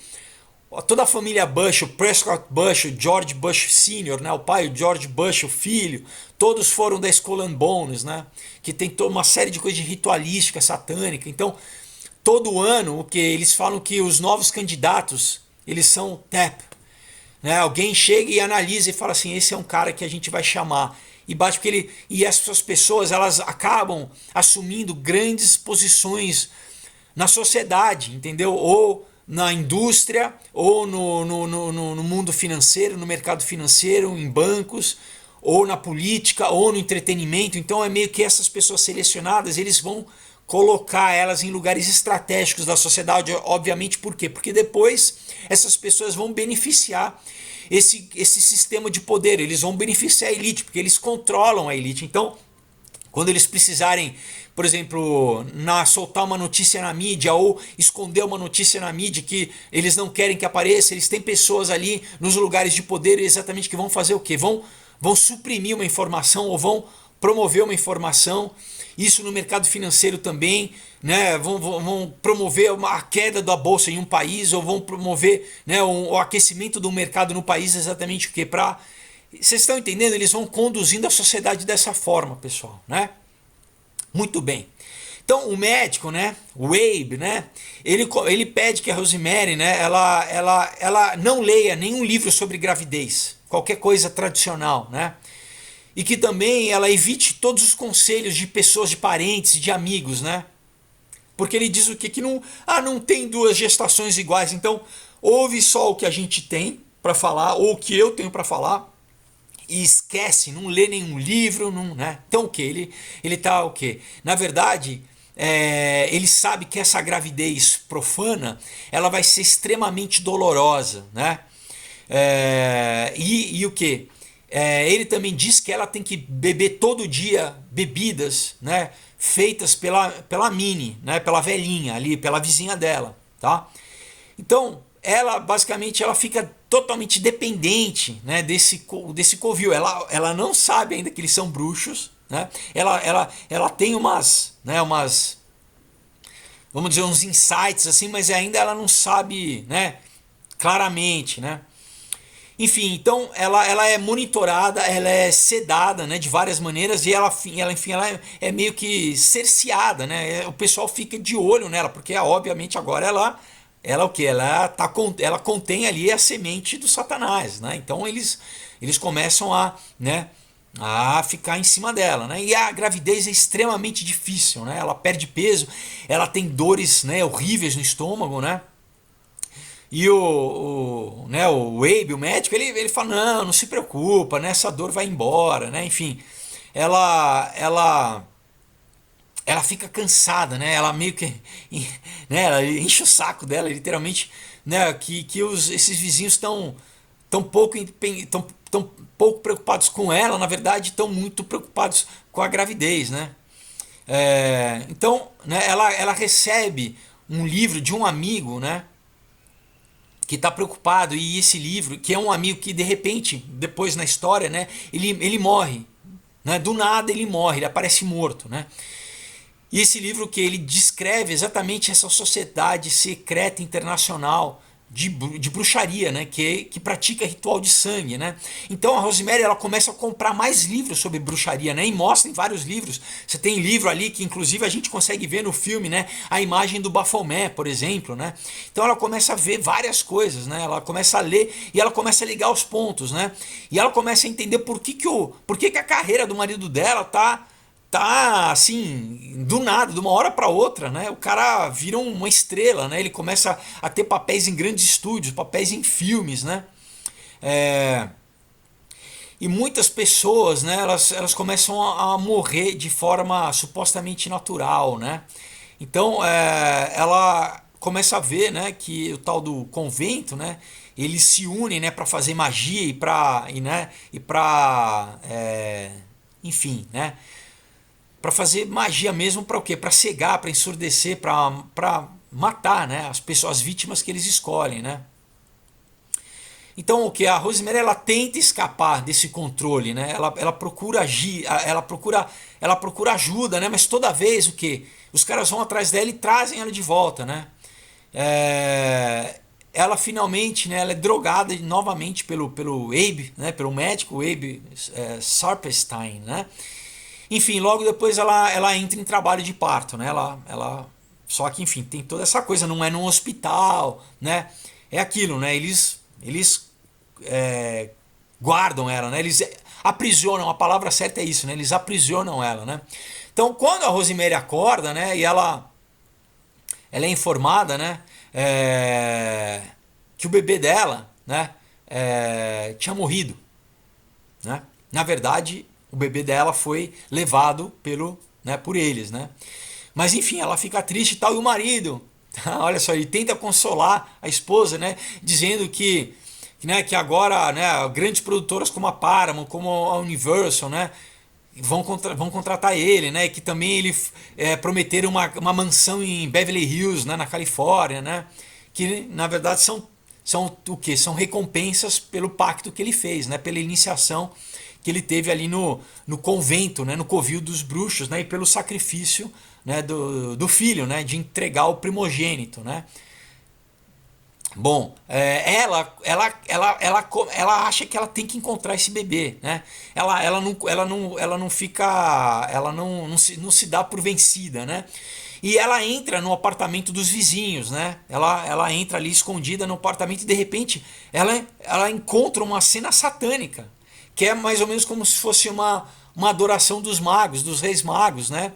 S1: toda a família Bush, o Prescott Bush, o George Bush Sr., né, o pai, o George Bush, o filho, todos foram da Skull and Bones, né, que tem toda uma série de coisas de ritualística satânica. Então, todo ano, o que eles falam que os novos candidatos, eles são TAP, né, alguém chega e analisa e fala assim, esse é um cara que a gente vai chamar. E bate porque e essas pessoas elas acabam assumindo grandes posições na sociedade, entendeu? Ou na indústria, ou no mundo financeiro, no mercado financeiro, em bancos, ou na política, ou no entretenimento. Então é meio que essas pessoas selecionadas, eles vão colocar elas em lugares estratégicos da sociedade, obviamente. Por quê? Porque depois essas pessoas vão beneficiar esse sistema de poder, eles vão beneficiar a elite, porque eles controlam a elite. Então, quando eles precisarem, por exemplo, soltar uma notícia na mídia ou esconder uma notícia na mídia que eles não querem que apareça, eles têm pessoas ali nos lugares de poder exatamente que vão fazer o quê? Vão suprimir uma informação ou vão promover uma informação. Isso no mercado financeiro também, né? Vão promover a queda da bolsa em um país, ou vão promover, né, o aquecimento do mercado no país, exatamente o que? Vocês estão entendendo? Eles vão conduzindo a sociedade dessa forma, pessoal, né? Muito bem. Então o médico, né, o Abe, né, ele pede que a Rosemary, né, ela não leia nenhum livro sobre gravidez, qualquer coisa tradicional, né? E que também ela evite todos os conselhos de pessoas, de parentes, de amigos, né? Porque ele diz o quê? Que não tem duas gestações iguais, então ouve só o que a gente tem para falar, ou o que eu tenho para falar, e esquece, não lê nenhum livro, não, né? Então o que? Ele tá o quê? Na verdade, ele sabe que essa gravidez profana, ela vai ser extremamente dolorosa, né? E o que? Ele também diz que ela tem que beber todo dia bebidas, né, feitas pela Minnie, né, pela velhinha ali, pela vizinha dela, tá? Então ela basicamente ela fica totalmente dependente, né, desse covil. Ela não sabe ainda que eles são bruxos, né? Ela tem umas vamos dizer uns insights assim, mas ainda ela não sabe, né, claramente, né? Enfim, então ela é monitorada, ela é sedada, né, de várias maneiras, e ela é meio que cerceada, né? O pessoal fica de olho nela, porque obviamente agora ela o que? Ela contém ali a semente do Satanás, né? Então eles começam né, a ficar em cima dela, né? E a gravidez é extremamente difícil, né? Ela perde peso, ela tem dores, né, horríveis no estômago, né? E né, o Abe, o médico, ele fala, não se preocupa, né, essa dor vai embora, né? Enfim, ela fica cansada, né? Ela meio que, né, ela enche o saco dela, literalmente, né, que esses vizinhos tão pouco preocupados com ela, na verdade, estão muito preocupados com a gravidez, né? Então, né, ela recebe um livro de um amigo, né? Que está preocupado, e esse livro, que é um amigo que de repente, depois na história, né, ele morre, né, do nada ele morre, ele aparece morto, né? E esse livro que ele descreve exatamente essa sociedade secreta internacional de bruxaria, né? Que pratica ritual de sangue, né? Então a Rosemary ela começa a comprar mais livros sobre bruxaria, né? E mostra em vários livros. Você tem livro ali que inclusive a gente consegue ver no filme, né? A imagem do Baphomet, por exemplo, né? Então ela começa a ver várias coisas, né? Ela começa a ler e ela começa a ligar os pontos, né? E ela começa a entender por que a carreira do marido dela tá assim, do nada, de uma hora para outra, né? O cara vira uma estrela, né? Ele começa a ter papéis em grandes estúdios, papéis em filmes, né? É, e muitas pessoas, né? Elas começam a morrer de forma supostamente natural, né? Então, ela começa a ver, né? Que o tal do convento, né? Eles se unem, né? Para fazer magia enfim, né? Para fazer magia mesmo, para o quê? Para cegar, para ensurdecer, para matar, né, as pessoas, as vítimas que eles escolhem, né? Então o que a Rosemary ela tenta escapar desse controle, né? Ela procura agir, ela procura ajuda, né? Mas toda vez o que os caras vão atrás dela e trazem ela de volta, né? Ela finalmente, né, ela é drogada novamente pelo Abe, né? Pelo médico Abe Saperstein, né? Enfim, logo depois ela entra em trabalho de parto, né? Só que, enfim, tem toda essa coisa, não é num hospital, né? É aquilo, né? Eles guardam ela, né? Eles aprisionam, a palavra certa é isso, né? Eles aprisionam ela, né? Então, quando a Rosemary acorda, né? E ela é informada, né? Que o bebê dela, né? Tinha morrido, né? Na verdade, o bebê dela foi levado por eles, né? Mas enfim, ela fica triste e tal, e o marido, olha só, ele tenta consolar a esposa, né? Dizendo que agora, né, grandes produtoras como a Paramount, como a Universal, né? Vão contratar ele, né? Que também ele prometeram uma mansão em Beverly Hills, né, na Califórnia, né? Que na verdade são o quê? São recompensas pelo pacto que ele fez, né? Pela iniciação que ele teve ali no convento, né? No covil dos bruxos, né? E pelo sacrifício, né? do filho, né? De entregar o primogênito, né? Bom, ela acha que ela tem que encontrar esse bebê, né? Ela não fica, não se dá por vencida, né? E ela entra no apartamento dos vizinhos, né? Ela entra ali escondida no apartamento e de repente ela encontra uma cena satânica, que é mais ou menos como se fosse uma adoração dos magos, dos reis magos, né?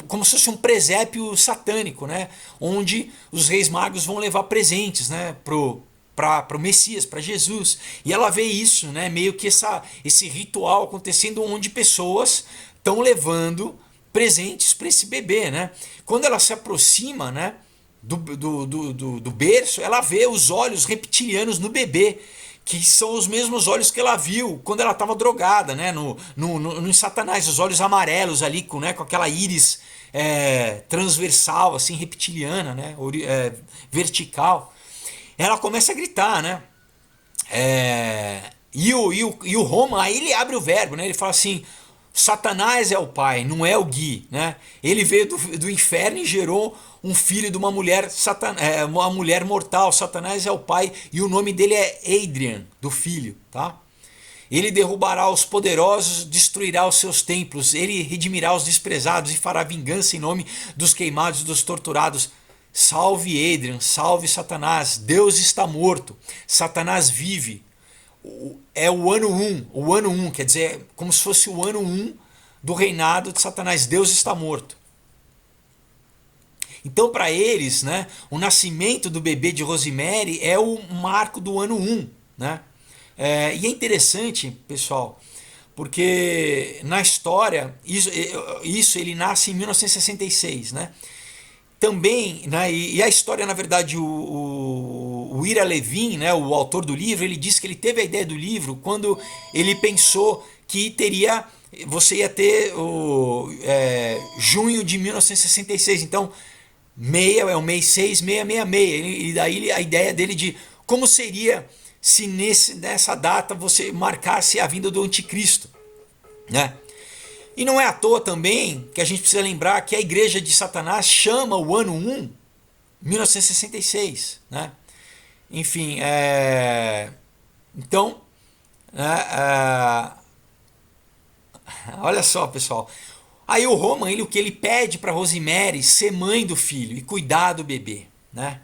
S1: Como se fosse um presépio satânico, né? Onde os reis magos vão levar presentes, né? Para o Messias, para Jesus. E ela vê isso, né? Meio que esse ritual acontecendo onde pessoas estão levando presentes para esse bebê, né? Quando ela se aproxima, né? Do berço, ela vê os olhos reptilianos no bebê, que são os mesmos olhos que ela viu quando ela estava drogada, né? No Satanás, os olhos amarelos ali, com aquela íris transversal, assim, reptiliana, né? Vertical. Ela começa a gritar, né? E o Roma, aí ele abre o verbo, né? Ele fala assim: Satanás é o pai, não é o Gui, né? Ele veio do inferno e gerou um filho de uma mulher mortal. Satanás é o pai e o nome dele é Adrian, do filho, tá? Ele derrubará os poderosos, destruirá os seus templos, ele redimirá os desprezados e fará vingança em nome dos queimados e dos torturados. Salve Adrian, salve Satanás, Deus está morto, Satanás vive. É o ano 1, quer dizer, como se fosse o ano 1 do reinado de Satanás. Deus está morto. Então, para eles, né, o nascimento do bebê de Rosemary é o marco do ano 1, né? E é interessante, pessoal, porque na história, isso ele nasce em 1966, né? Também, né, e a história, na verdade, o Ira Levin, né, o autor do livro, ele disse que ele teve a ideia do livro quando ele pensou que você ia ter junho de 1966. Então, meia, é o mês 6666. E daí a ideia dele de como seria se nessa data você marcasse a vinda do anticristo, né? E não é à toa também que a gente precisa lembrar que a igreja de Satanás chama o ano 1 1966, né? Enfim, então, né, olha só, pessoal. Aí o Roman, o que ele pede para Rosemary ser mãe do filho e cuidar do bebê, né?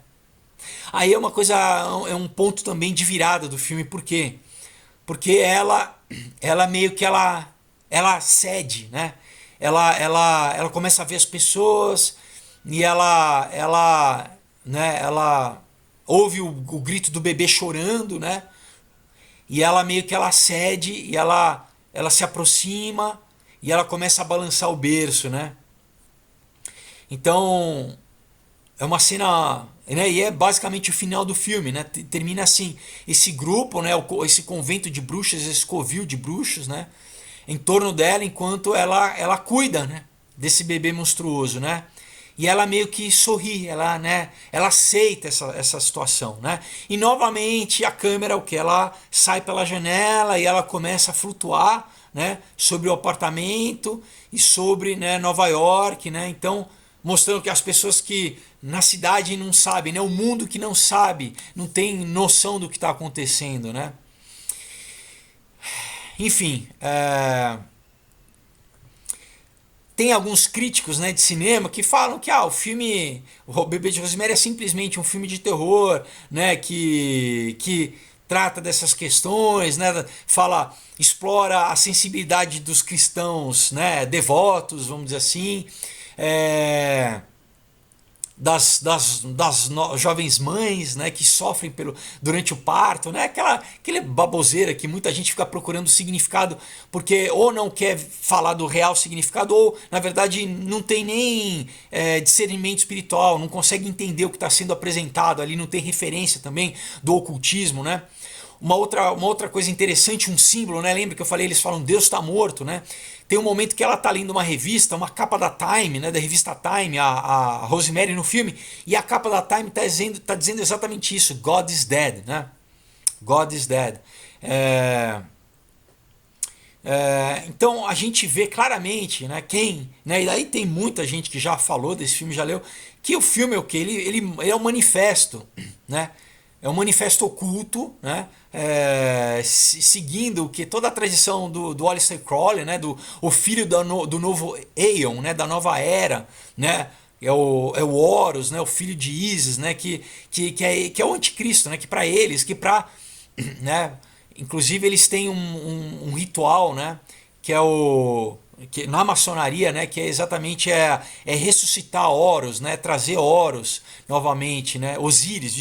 S1: Aí é uma coisa, é um ponto também de virada do filme, por quê? Porque ela meio que ela cede, né? Ela começa a ver as pessoas e ela ouve o grito do bebê chorando, né? E ela meio que ela cede e ela se aproxima e ela começa a balançar o berço, né? Então, é uma cena, né, e é basicamente o final do filme, né? Termina assim, esse grupo, né, esse convento de bruxas, esse covil de bruxos, né, em torno dela enquanto ela cuida, né, desse bebê monstruoso, né? E ela meio que sorri, ela aceita essa situação, né? E novamente a câmera, o que ela sai pela janela e ela começa a flutuar, né, sobre o apartamento e sobre, né, Nova York, né? Então, mostrando que as pessoas que na cidade não sabem, né, o mundo que não sabe, não tem noção do que está acontecendo, né? Enfim, tem alguns críticos, né, de cinema que falam que o filme O Bebê de Rosemary é simplesmente um filme de terror, né, que trata dessas questões, né, explora a sensibilidade dos cristãos, né, devotos, vamos dizer assim, jovens mães, né, que sofrem durante o parto, né, aquela baboseira que muita gente fica procurando significado porque ou não quer falar do real significado ou na verdade não tem nem discernimento espiritual, não consegue entender o que está sendo apresentado ali, não tem referência também do ocultismo, né? Uma outra coisa interessante, um símbolo, né? Lembra que eu falei, eles falam Deus está morto, né? Tem um momento que ela está lendo uma revista, uma capa da Time, né? Da revista Time, a Rosemary no filme, e a capa da Time está dizendo exatamente isso, God is dead, né? God is dead. Então a gente vê claramente, né, né, e daí tem muita gente que já falou desse filme, já leu, que o filme é o que? Ele é um manifesto, né? É um manifesto oculto, né? Seguindo o que toda a tradição do Aleister Crowley, né? O filho do novo Aeon, né? Da nova era, né? É o Horus, né? O filho de Isis, né? Que é o anticristo, né? Que para eles, né? Inclusive eles têm um ritual, né? Que é que na maçonaria, né, que é exatamente ressuscitar Horus, né, trazer Horus novamente, né, Osíris,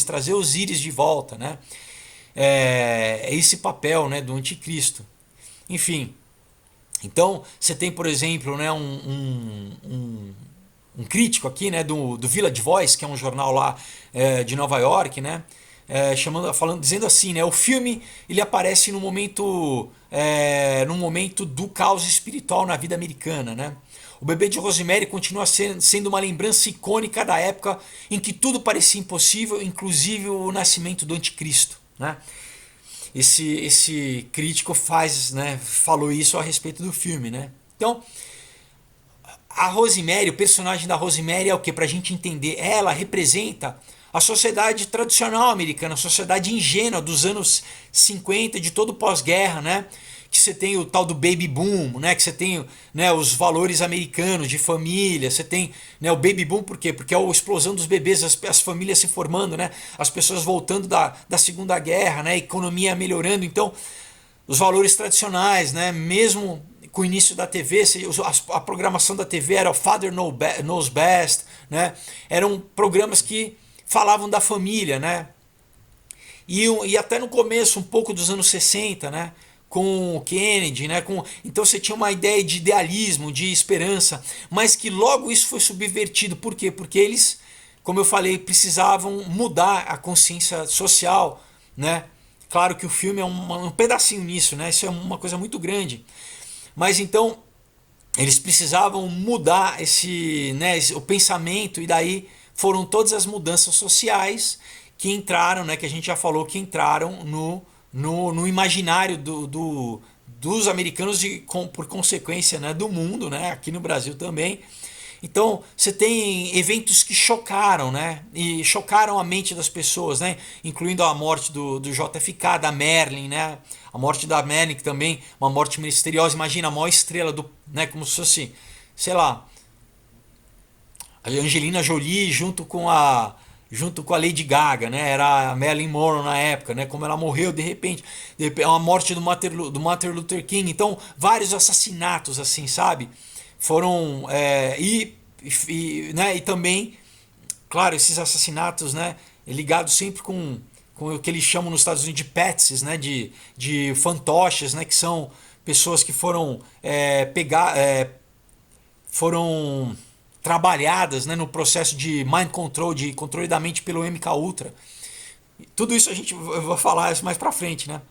S1: trazer Osíris de volta, né, é esse papel, né, do anticristo. Enfim, então você tem, por exemplo, né, um crítico aqui, né, do Village Voice, que é um jornal lá de Nova York, né, dizendo assim, né, o filme ele aparece no momento do caos espiritual na vida americana, né? O Bebê de Rosemary continua sendo uma lembrança icônica da época em que tudo parecia impossível, inclusive o nascimento do anticristo, né? Esse crítico né, falou isso a respeito do filme, né? Então, a Rosemary, o personagem da Rosemary é o que? Pra gente entender, ela representa a sociedade tradicional americana, a sociedade ingênua dos anos 50, de todo pós-guerra, né? Que você tem o tal do baby boom, né? Que você tem, né, os valores americanos de família, você tem, né, o baby boom por quê? Porque é a explosão dos bebês, as famílias se formando, né? As pessoas voltando da Segunda Guerra, né? A economia melhorando, então os valores tradicionais, né? Mesmo com o início da TV, a programação da TV era o Father Knows Best, né? Eram programas que falavam da família, né? E até no começo, um pouco dos anos 60, né? Com o Kennedy, né? Então você tinha uma ideia de idealismo, de esperança, mas que logo isso foi subvertido. Por quê? Porque eles, como eu falei, precisavam mudar a consciência social, né? Claro que o filme é um pedacinho nisso, né? Isso é uma coisa muito grande. Mas então eles precisavam mudar o pensamento, e daí foram todas as mudanças sociais que entraram, né, que a gente já falou, que entraram no imaginário dos americanos e por consequência, né, do mundo, né, aqui no Brasil também. Então você tem eventos que chocaram, né? E chocaram a mente das pessoas, né? Incluindo a morte do JFK, da Marilyn, né? A morte da Marilyn, que também uma morte misteriosa. Imagina a maior estrela do, né? Como se fosse, sei lá, a Angelina Jolie junto com a Lady Gaga, né? Era a Marilyn Monroe na época, né? Como ela morreu de repente a morte do Martin Luther King. Então vários assassinatos assim, sabe? Foram né, e também, claro, esses assassinatos, né, ligados sempre com o que eles chamam nos Estados Unidos de patsies, né, de fantoches, né, que são pessoas que foram trabalhadas, né, no processo de mind control, de controle da mente pelo MK Ultra. Tudo isso eu vou falar isso mais pra frente, né?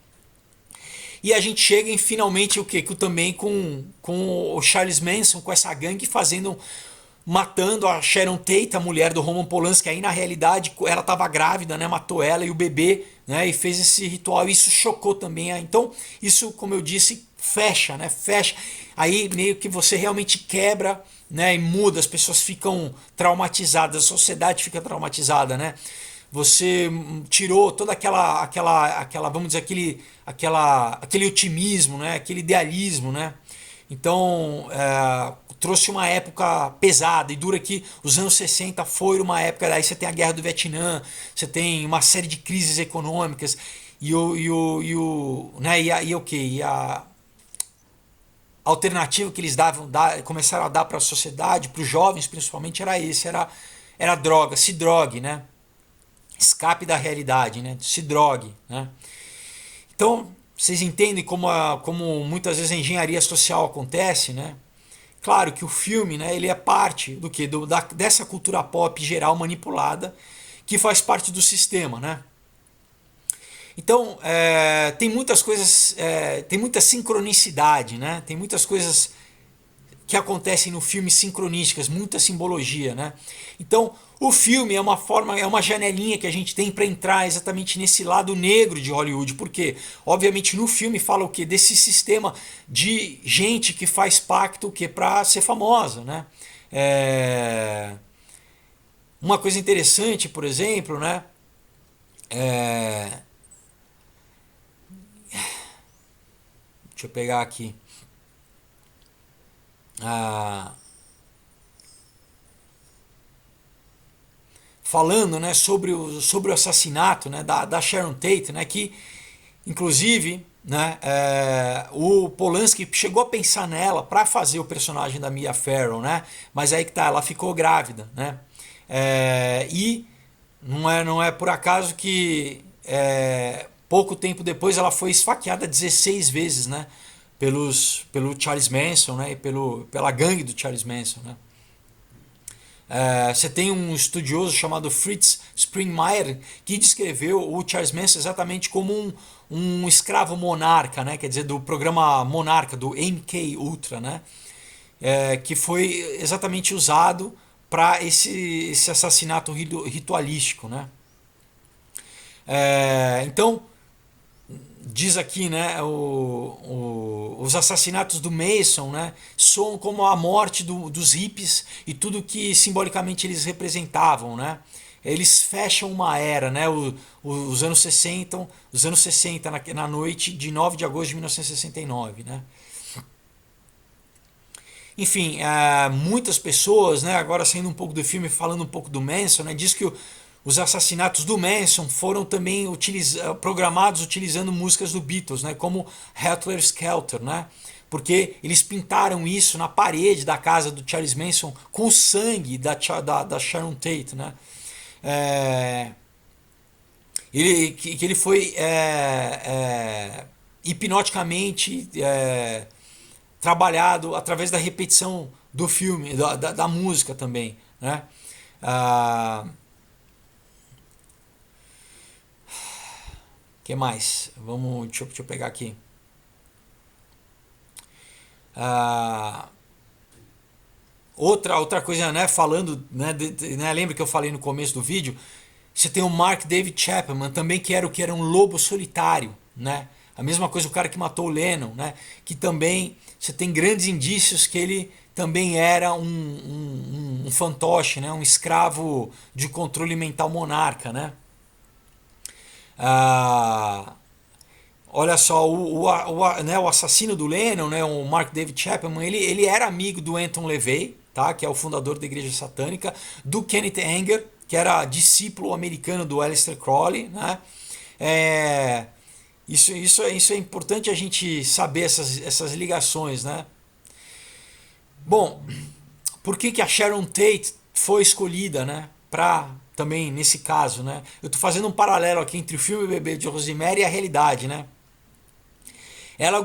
S1: E a gente chega em finalmente o que? Também com o Charles Manson, com essa gangue matando a Sharon Tate, a mulher do Roman Polanski. Aí na realidade ela estava grávida, né? Matou ela e o bebê, né? E fez esse ritual. Isso chocou também. Então isso, como eu disse, fecha, né? Fecha. Aí meio que você realmente quebra, né? E muda. As pessoas ficam traumatizadas, a sociedade fica traumatizada, né? Você tirou toda aquela, vamos dizer, aquele otimismo, né? Aquele idealismo, né? Então, trouxe uma época pesada e dura, que os anos 60 foi uma época, daí você tem a guerra do Vietnã, você tem uma série de crises econômicas e a alternativa que eles começaram a dar para a sociedade, para os jovens principalmente, era droga, se drogue, né? Escape da realidade, né? Se drogue, né? Então, vocês entendem como muitas vezes a engenharia social acontece, né? Claro que o filme, né, ele é parte do que dessa cultura pop geral manipulada, que faz parte do sistema, né? Então tem muitas coisas, tem muita sincronicidade, né? Tem muitas coisas que acontecem no filme sincronísticas, muita simbologia, né? Então, o filme é uma janelinha que a gente tem para entrar exatamente nesse lado negro de Hollywood, porque obviamente no filme fala o que desse sistema de gente que faz pacto o que para ser famosa, né? Uma coisa interessante, por exemplo, né? Deixa eu pegar aqui. Ah, falando, né, sobre o assassinato, né, da Sharon Tate, né, que inclusive, né, o Polanski chegou a pensar nela para fazer o personagem da Mia Farrow, né, mas aí que tá, ela ficou grávida, né, e não é por acaso que pouco tempo depois ela foi esfaqueada 16 vezes, né, pelo Charles Manson, né, e pela gangue do Charles Manson, né. Você tem um estudioso chamado Fritz Springmeier que descreveu o Charles Manson exatamente como um escravo monarca, né? Quer dizer, do programa Monarca, do MK Ultra, né? Que foi exatamente usado para esse assassinato ritualístico, né? Então, diz aqui, né, os assassinatos do Mason, né, soam como a morte dos hippies e tudo que simbolicamente eles representavam, né? Eles fecham uma era, né? Os anos 60 na noite de 9 de agosto de 1969, né? Enfim, muitas pessoas, né, agora saindo um pouco do filme, falando um pouco do Manson, né, diz que os assassinatos do Manson foram também programados utilizando músicas do Beatles, né, como Helter Skelter, né, porque eles pintaram isso na parede da casa do Charles Manson com o sangue da Sharon Tate, né. É, que ele foi hipnoticamente trabalhado através da repetição do filme, da música também, né? Que mais? Deixa eu pegar aqui. Ah, outra coisa, né, falando, né, né, lembra que eu falei no começo do vídeo? Você tem o Mark David Chapman também, que era um lobo solitário, né? A mesma coisa o cara que matou o Lennon, né? Que também você tem grandes indícios que ele também era um fantoche, né? Um escravo de controle mental monarca, né? Ah, olha só, né, o assassino do Lennon, né, o Mark David Chapman, ele era amigo do Anton LaVey, tá, que é o fundador da Igreja Satânica, do Kenneth Anger, que era discípulo americano do Aleister Crowley, né? É, isso é importante a gente saber essas ligações, né? Bom, por que a Sharon Tate foi escolhida, né? Pra também nesse caso, né? Eu tô fazendo um paralelo aqui entre o filme Bebê de Rosemary e a realidade, né? Ela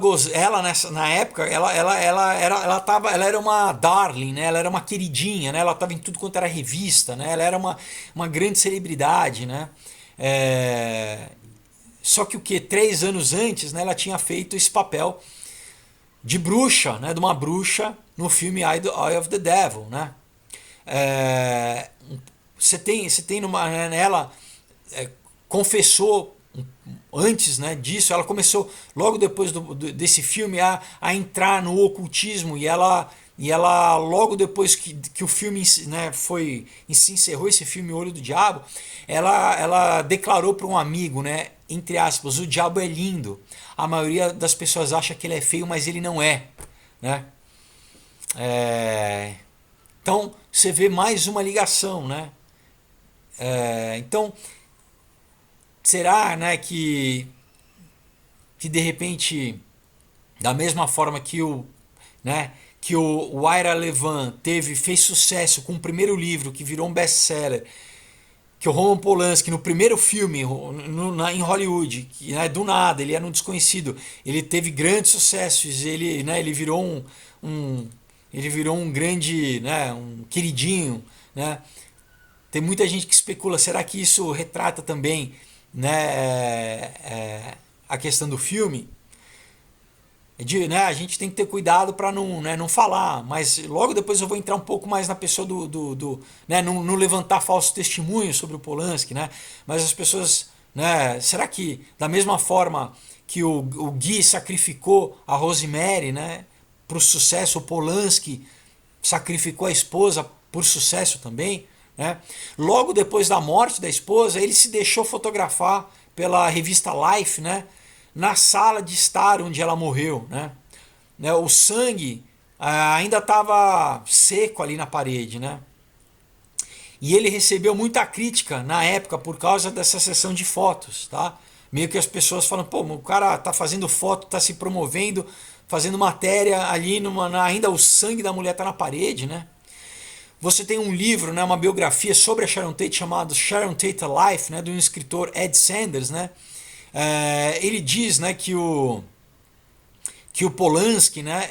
S1: na época, ela era uma darling, né? Ela era uma queridinha, né? Ela estava em tudo quanto era revista, né? Ela era uma grande celebridade, né? É, só que o que 3 anos antes, né? Ela tinha feito esse papel de bruxa, né? De uma bruxa no filme Eye of the Devil, né? É, você tem numa, né, ela é, confessou antes, né, disso, ela começou logo depois desse filme a entrar no ocultismo e ela logo depois que o filme, né, se encerrou esse filme Olho do Diabo, ela declarou para um amigo, né, entre aspas, o diabo é lindo. A maioria das pessoas acha que ele é feio, mas ele não é, né? É, então você vê mais uma ligação, né? Então será, né, que de repente, da mesma forma que né, o Ira Levin fez sucesso com o primeiro livro que virou um best-seller, que o Roman Polanski no primeiro filme em Hollywood, que, né, do nada, ele era um desconhecido, ele teve grandes sucessos, ele virou ele virou um grande, né, um queridinho, né? Tem muita gente que especula, será que isso retrata também, né, a questão do filme? Né, a gente tem que ter cuidado para não, né, não falar, mas logo depois eu vou entrar um pouco mais na pessoa né, não levantar falsos testemunhos sobre o Polanski, né, mas as pessoas, né, será que da mesma forma que o Guy sacrificou a Rosemary, né, para o sucesso, o Polanski sacrificou a esposa por sucesso também, né? Logo depois da morte da esposa, ele se deixou fotografar pela revista Life, né, na sala de estar onde ela morreu, né? O sangue ainda estava seco ali na parede, né? E ele recebeu muita crítica na época por causa dessa sessão de fotos, tá? Meio que as pessoas falam, pô, o cara tá fazendo foto, tá se promovendo, fazendo matéria ali, ainda o sangue da mulher tá na parede, né? Você tem um livro, né, uma biografia sobre a Sharon Tate chamado Sharon Tate Life, né, do escritor Ed Sanders, né? Ele diz, né, que o Polanski, né,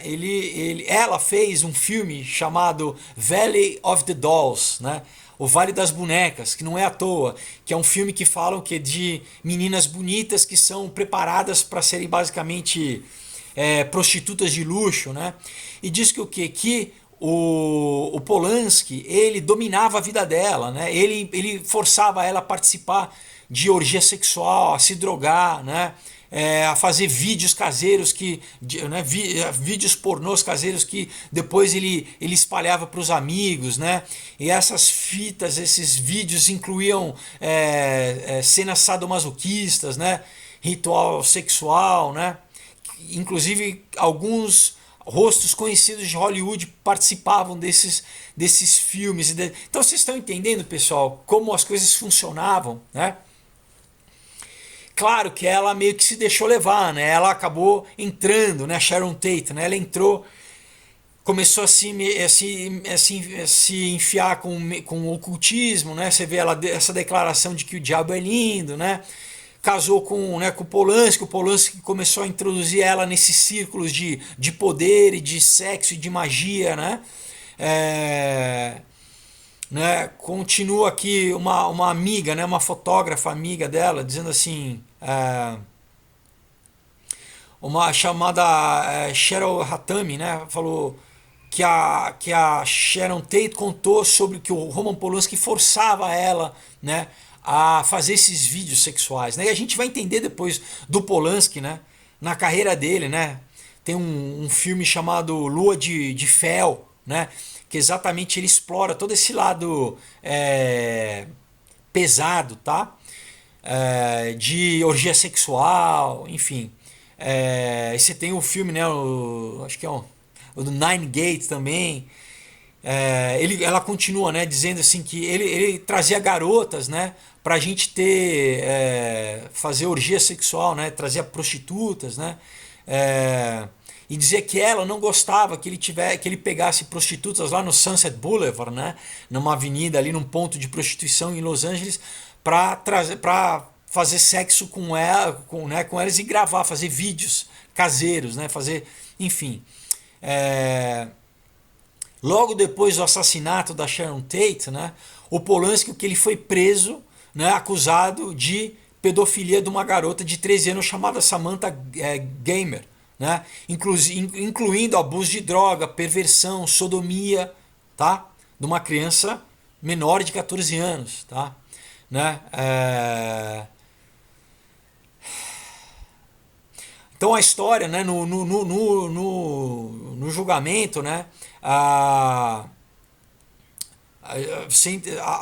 S1: ela fez um filme chamado Valley of the Dolls, né, o Vale das Bonecas, que não é à toa, que é um filme que falam que de meninas bonitas que são preparadas para serem basicamente prostitutas de luxo, né? E diz que o quê? Que o Polanski, ele dominava a vida dela, né? Ele forçava ela a participar de orgia sexual, a se drogar, né? A fazer vídeos caseiros né, vídeos pornôs caseiros que depois ele espalhava para os amigos, né? E essas fitas, esses vídeos incluíam cenas sadomasoquistas, né? Ritual sexual, né? Inclusive alguns rostos conhecidos de Hollywood participavam desses filmes. Então vocês estão entendendo, pessoal, como as coisas funcionavam, né? Claro que ela meio que se deixou levar, né? Ela acabou entrando, né? A Sharon Tate, né? Ela entrou, começou a se enfiar com o ocultismo, né? Você vê essa declaração de que o diabo é lindo, né? Casou com o Polanski começou a introduzir ela nesses círculos de poder e de sexo e de magia, né? Né? Continua aqui uma amiga, né? Uma fotógrafa amiga dela, dizendo assim, uma chamada Cheryl Hatami, né? Falou que a Sharon Tate contou sobre que o Roman Polanski forçava ela, né, a fazer esses vídeos sexuais, né? E a gente vai entender depois do Polanski, né, na carreira dele, né? Tem um filme chamado Lua de Fel, né? Que exatamente ele explora todo esse lado pesado, tá? De orgia sexual, enfim. E você tem o filme, né? Acho que é o do Nine Gate também. Ela continua, né, dizendo assim que ele trazia garotas, né, pra gente fazer orgia sexual, né, trazia prostitutas, né, e dizia que ela não gostava que ele pegasse prostitutas lá no Sunset Boulevard, né, numa avenida ali, num ponto de prostituição em Los Angeles, para fazer sexo com ela, com elas e gravar, fazer vídeos caseiros, né, fazer, enfim. Logo depois do assassinato da Sharon Tate, né, o Polanski, que ele foi preso, né, acusado de pedofilia de uma garota de 13 anos chamada Samantha Gamer, né, incluindo abuso de droga, perversão, sodomia, tá, de uma criança menor de 14 anos, tá, né. Então a história, né, no julgamento, né,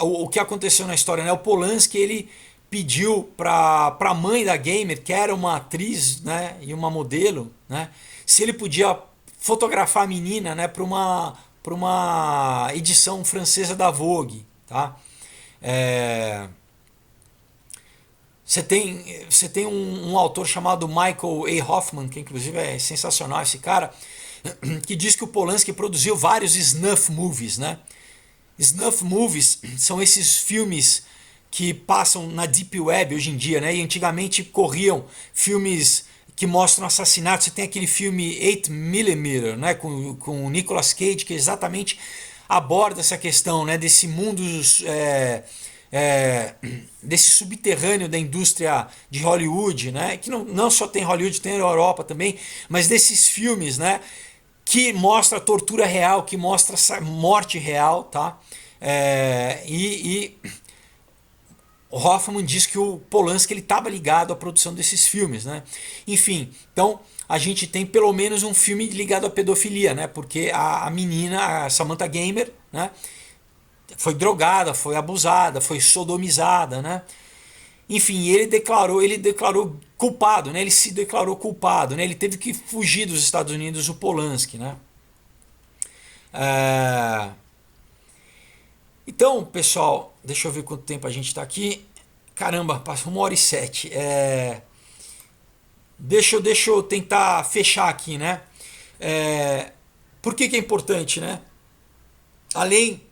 S1: o que aconteceu na história, né, o Polanski ele pediu para a mãe da Gamer, que era uma atriz, né, e uma modelo, né, se ele podia fotografar a menina, né, para uma edição francesa da Vogue, tá? Você tem um autor chamado Michael A. Hoffman, que inclusive é sensacional esse cara, que diz que o Polanski produziu vários snuff movies, né? Snuff movies são esses filmes que passam na Deep Web hoje em dia, né? E antigamente corriam filmes que mostram assassinatos. Você tem aquele filme 8mm, né? Com o Nicolas Cage, que exatamente aborda essa questão, né? Desse mundo... desse subterrâneo da indústria de Hollywood, né? Que não só tem Hollywood, tem a Europa também, mas desses filmes, né? Que mostra a tortura real, que mostra essa morte real, tá? O Hoffman diz que o Polanski estava ligado à produção desses filmes, né? Enfim, então a gente tem pelo menos um filme ligado à pedofilia, né? Porque a menina, a Samantha Gamer, né, foi drogada, foi abusada, foi sodomizada, né? Enfim, ele declarou culpado, né? Ele se declarou culpado, né? Ele teve que fugir dos Estados Unidos, o Polanski, né? Então, pessoal, deixa eu ver quanto tempo a gente está aqui. Caramba, passou 1h07. Deixa eu tentar fechar aqui, né? Por que é importante, né? Além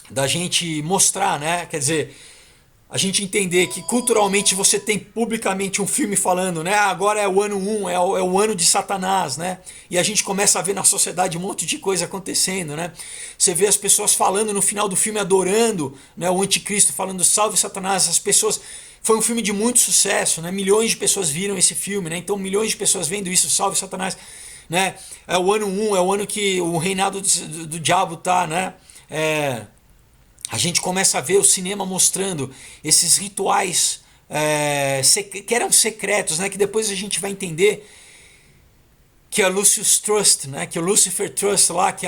S1: da gente mostrar, né? Quer dizer, a gente entender que culturalmente você tem publicamente um filme falando, né? Agora é o ano 1, é o ano de Satanás, né? E a gente começa a ver na sociedade um monte de coisa acontecendo, né? Você vê as pessoas falando no final do filme, adorando, né, o anticristo, falando salve Satanás. As pessoas... Foi um filme de muito sucesso, né? Milhões de pessoas viram esse filme, né? Então milhões de pessoas vendo isso, salve Satanás, né? É o ano 1, é o ano que o reinado do diabo tá, né? A gente começa a ver o cinema mostrando esses rituais que eram secretos, né? Que depois a gente vai entender que a Lucius Trust, né? Que o Lucifer Trust lá, que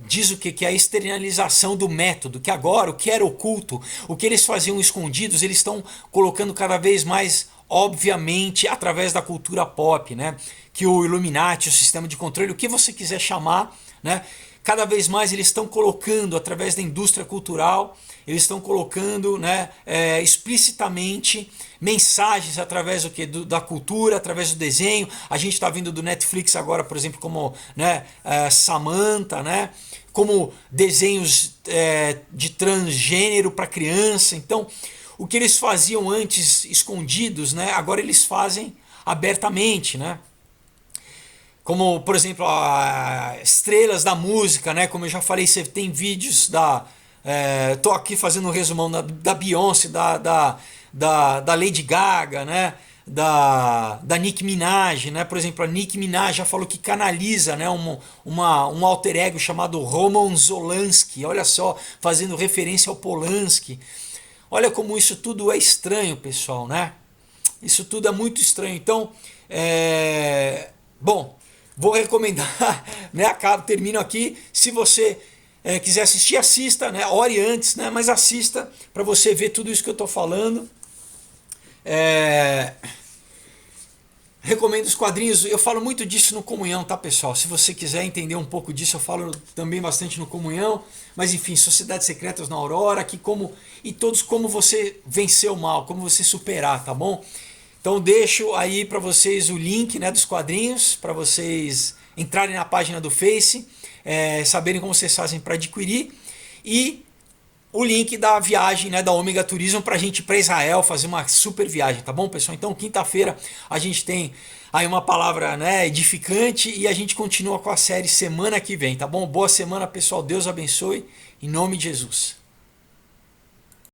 S1: diz o que é a externalização do método, que agora o que era oculto, o que eles faziam escondidos, eles estão colocando cada vez mais obviamente através da cultura pop, né? Que o Illuminati, o sistema de controle, o que você quiser chamar, né? Cada vez mais eles estão colocando, através da indústria cultural, eles estão colocando, né, explicitamente mensagens através da cultura, através do desenho. A gente está vendo do Netflix agora, por exemplo, como, né, Samantha, né, como desenhos de transgênero para criança. Então, o que eles faziam antes escondidos, né, agora eles fazem abertamente, né? Como, por exemplo, estrelas da música, né? Como eu já falei, você tem vídeos tô aqui fazendo um resumão da Beyoncé, da Lady Gaga, né? da Nicki Minaj, né? Por exemplo, a Nicki Minaj já falou que canaliza, né, um alter ego chamado Roman Zolanski, olha só, fazendo referência ao Polanski. Olha como isso tudo é estranho, pessoal, né? Isso tudo é muito estranho. Então, bom, vou recomendar, né? Termino aqui. Se você quiser assistir, assista, né? Ore antes, né? Mas assista para você ver tudo isso que eu estou falando. Recomendo os quadrinhos, eu falo muito disso no Comunhão, tá, pessoal? Se você quiser entender um pouco disso, eu falo também bastante no Comunhão. Mas enfim, Sociedades Secretas na Aurora, e todos como você vencer o mal, como você superar, tá bom? Então deixo aí para vocês o link, né, dos quadrinhos, para vocês entrarem na página do Face, saberem como vocês fazem para adquirir, e o link da viagem, né, da Ômega Turismo, para a gente ir para Israel fazer uma super viagem, tá bom, pessoal? Então quinta-feira a gente tem aí uma palavra, né, edificante, e a gente continua com a série semana que vem, tá bom? Boa semana, pessoal, Deus abençoe, em nome de Jesus.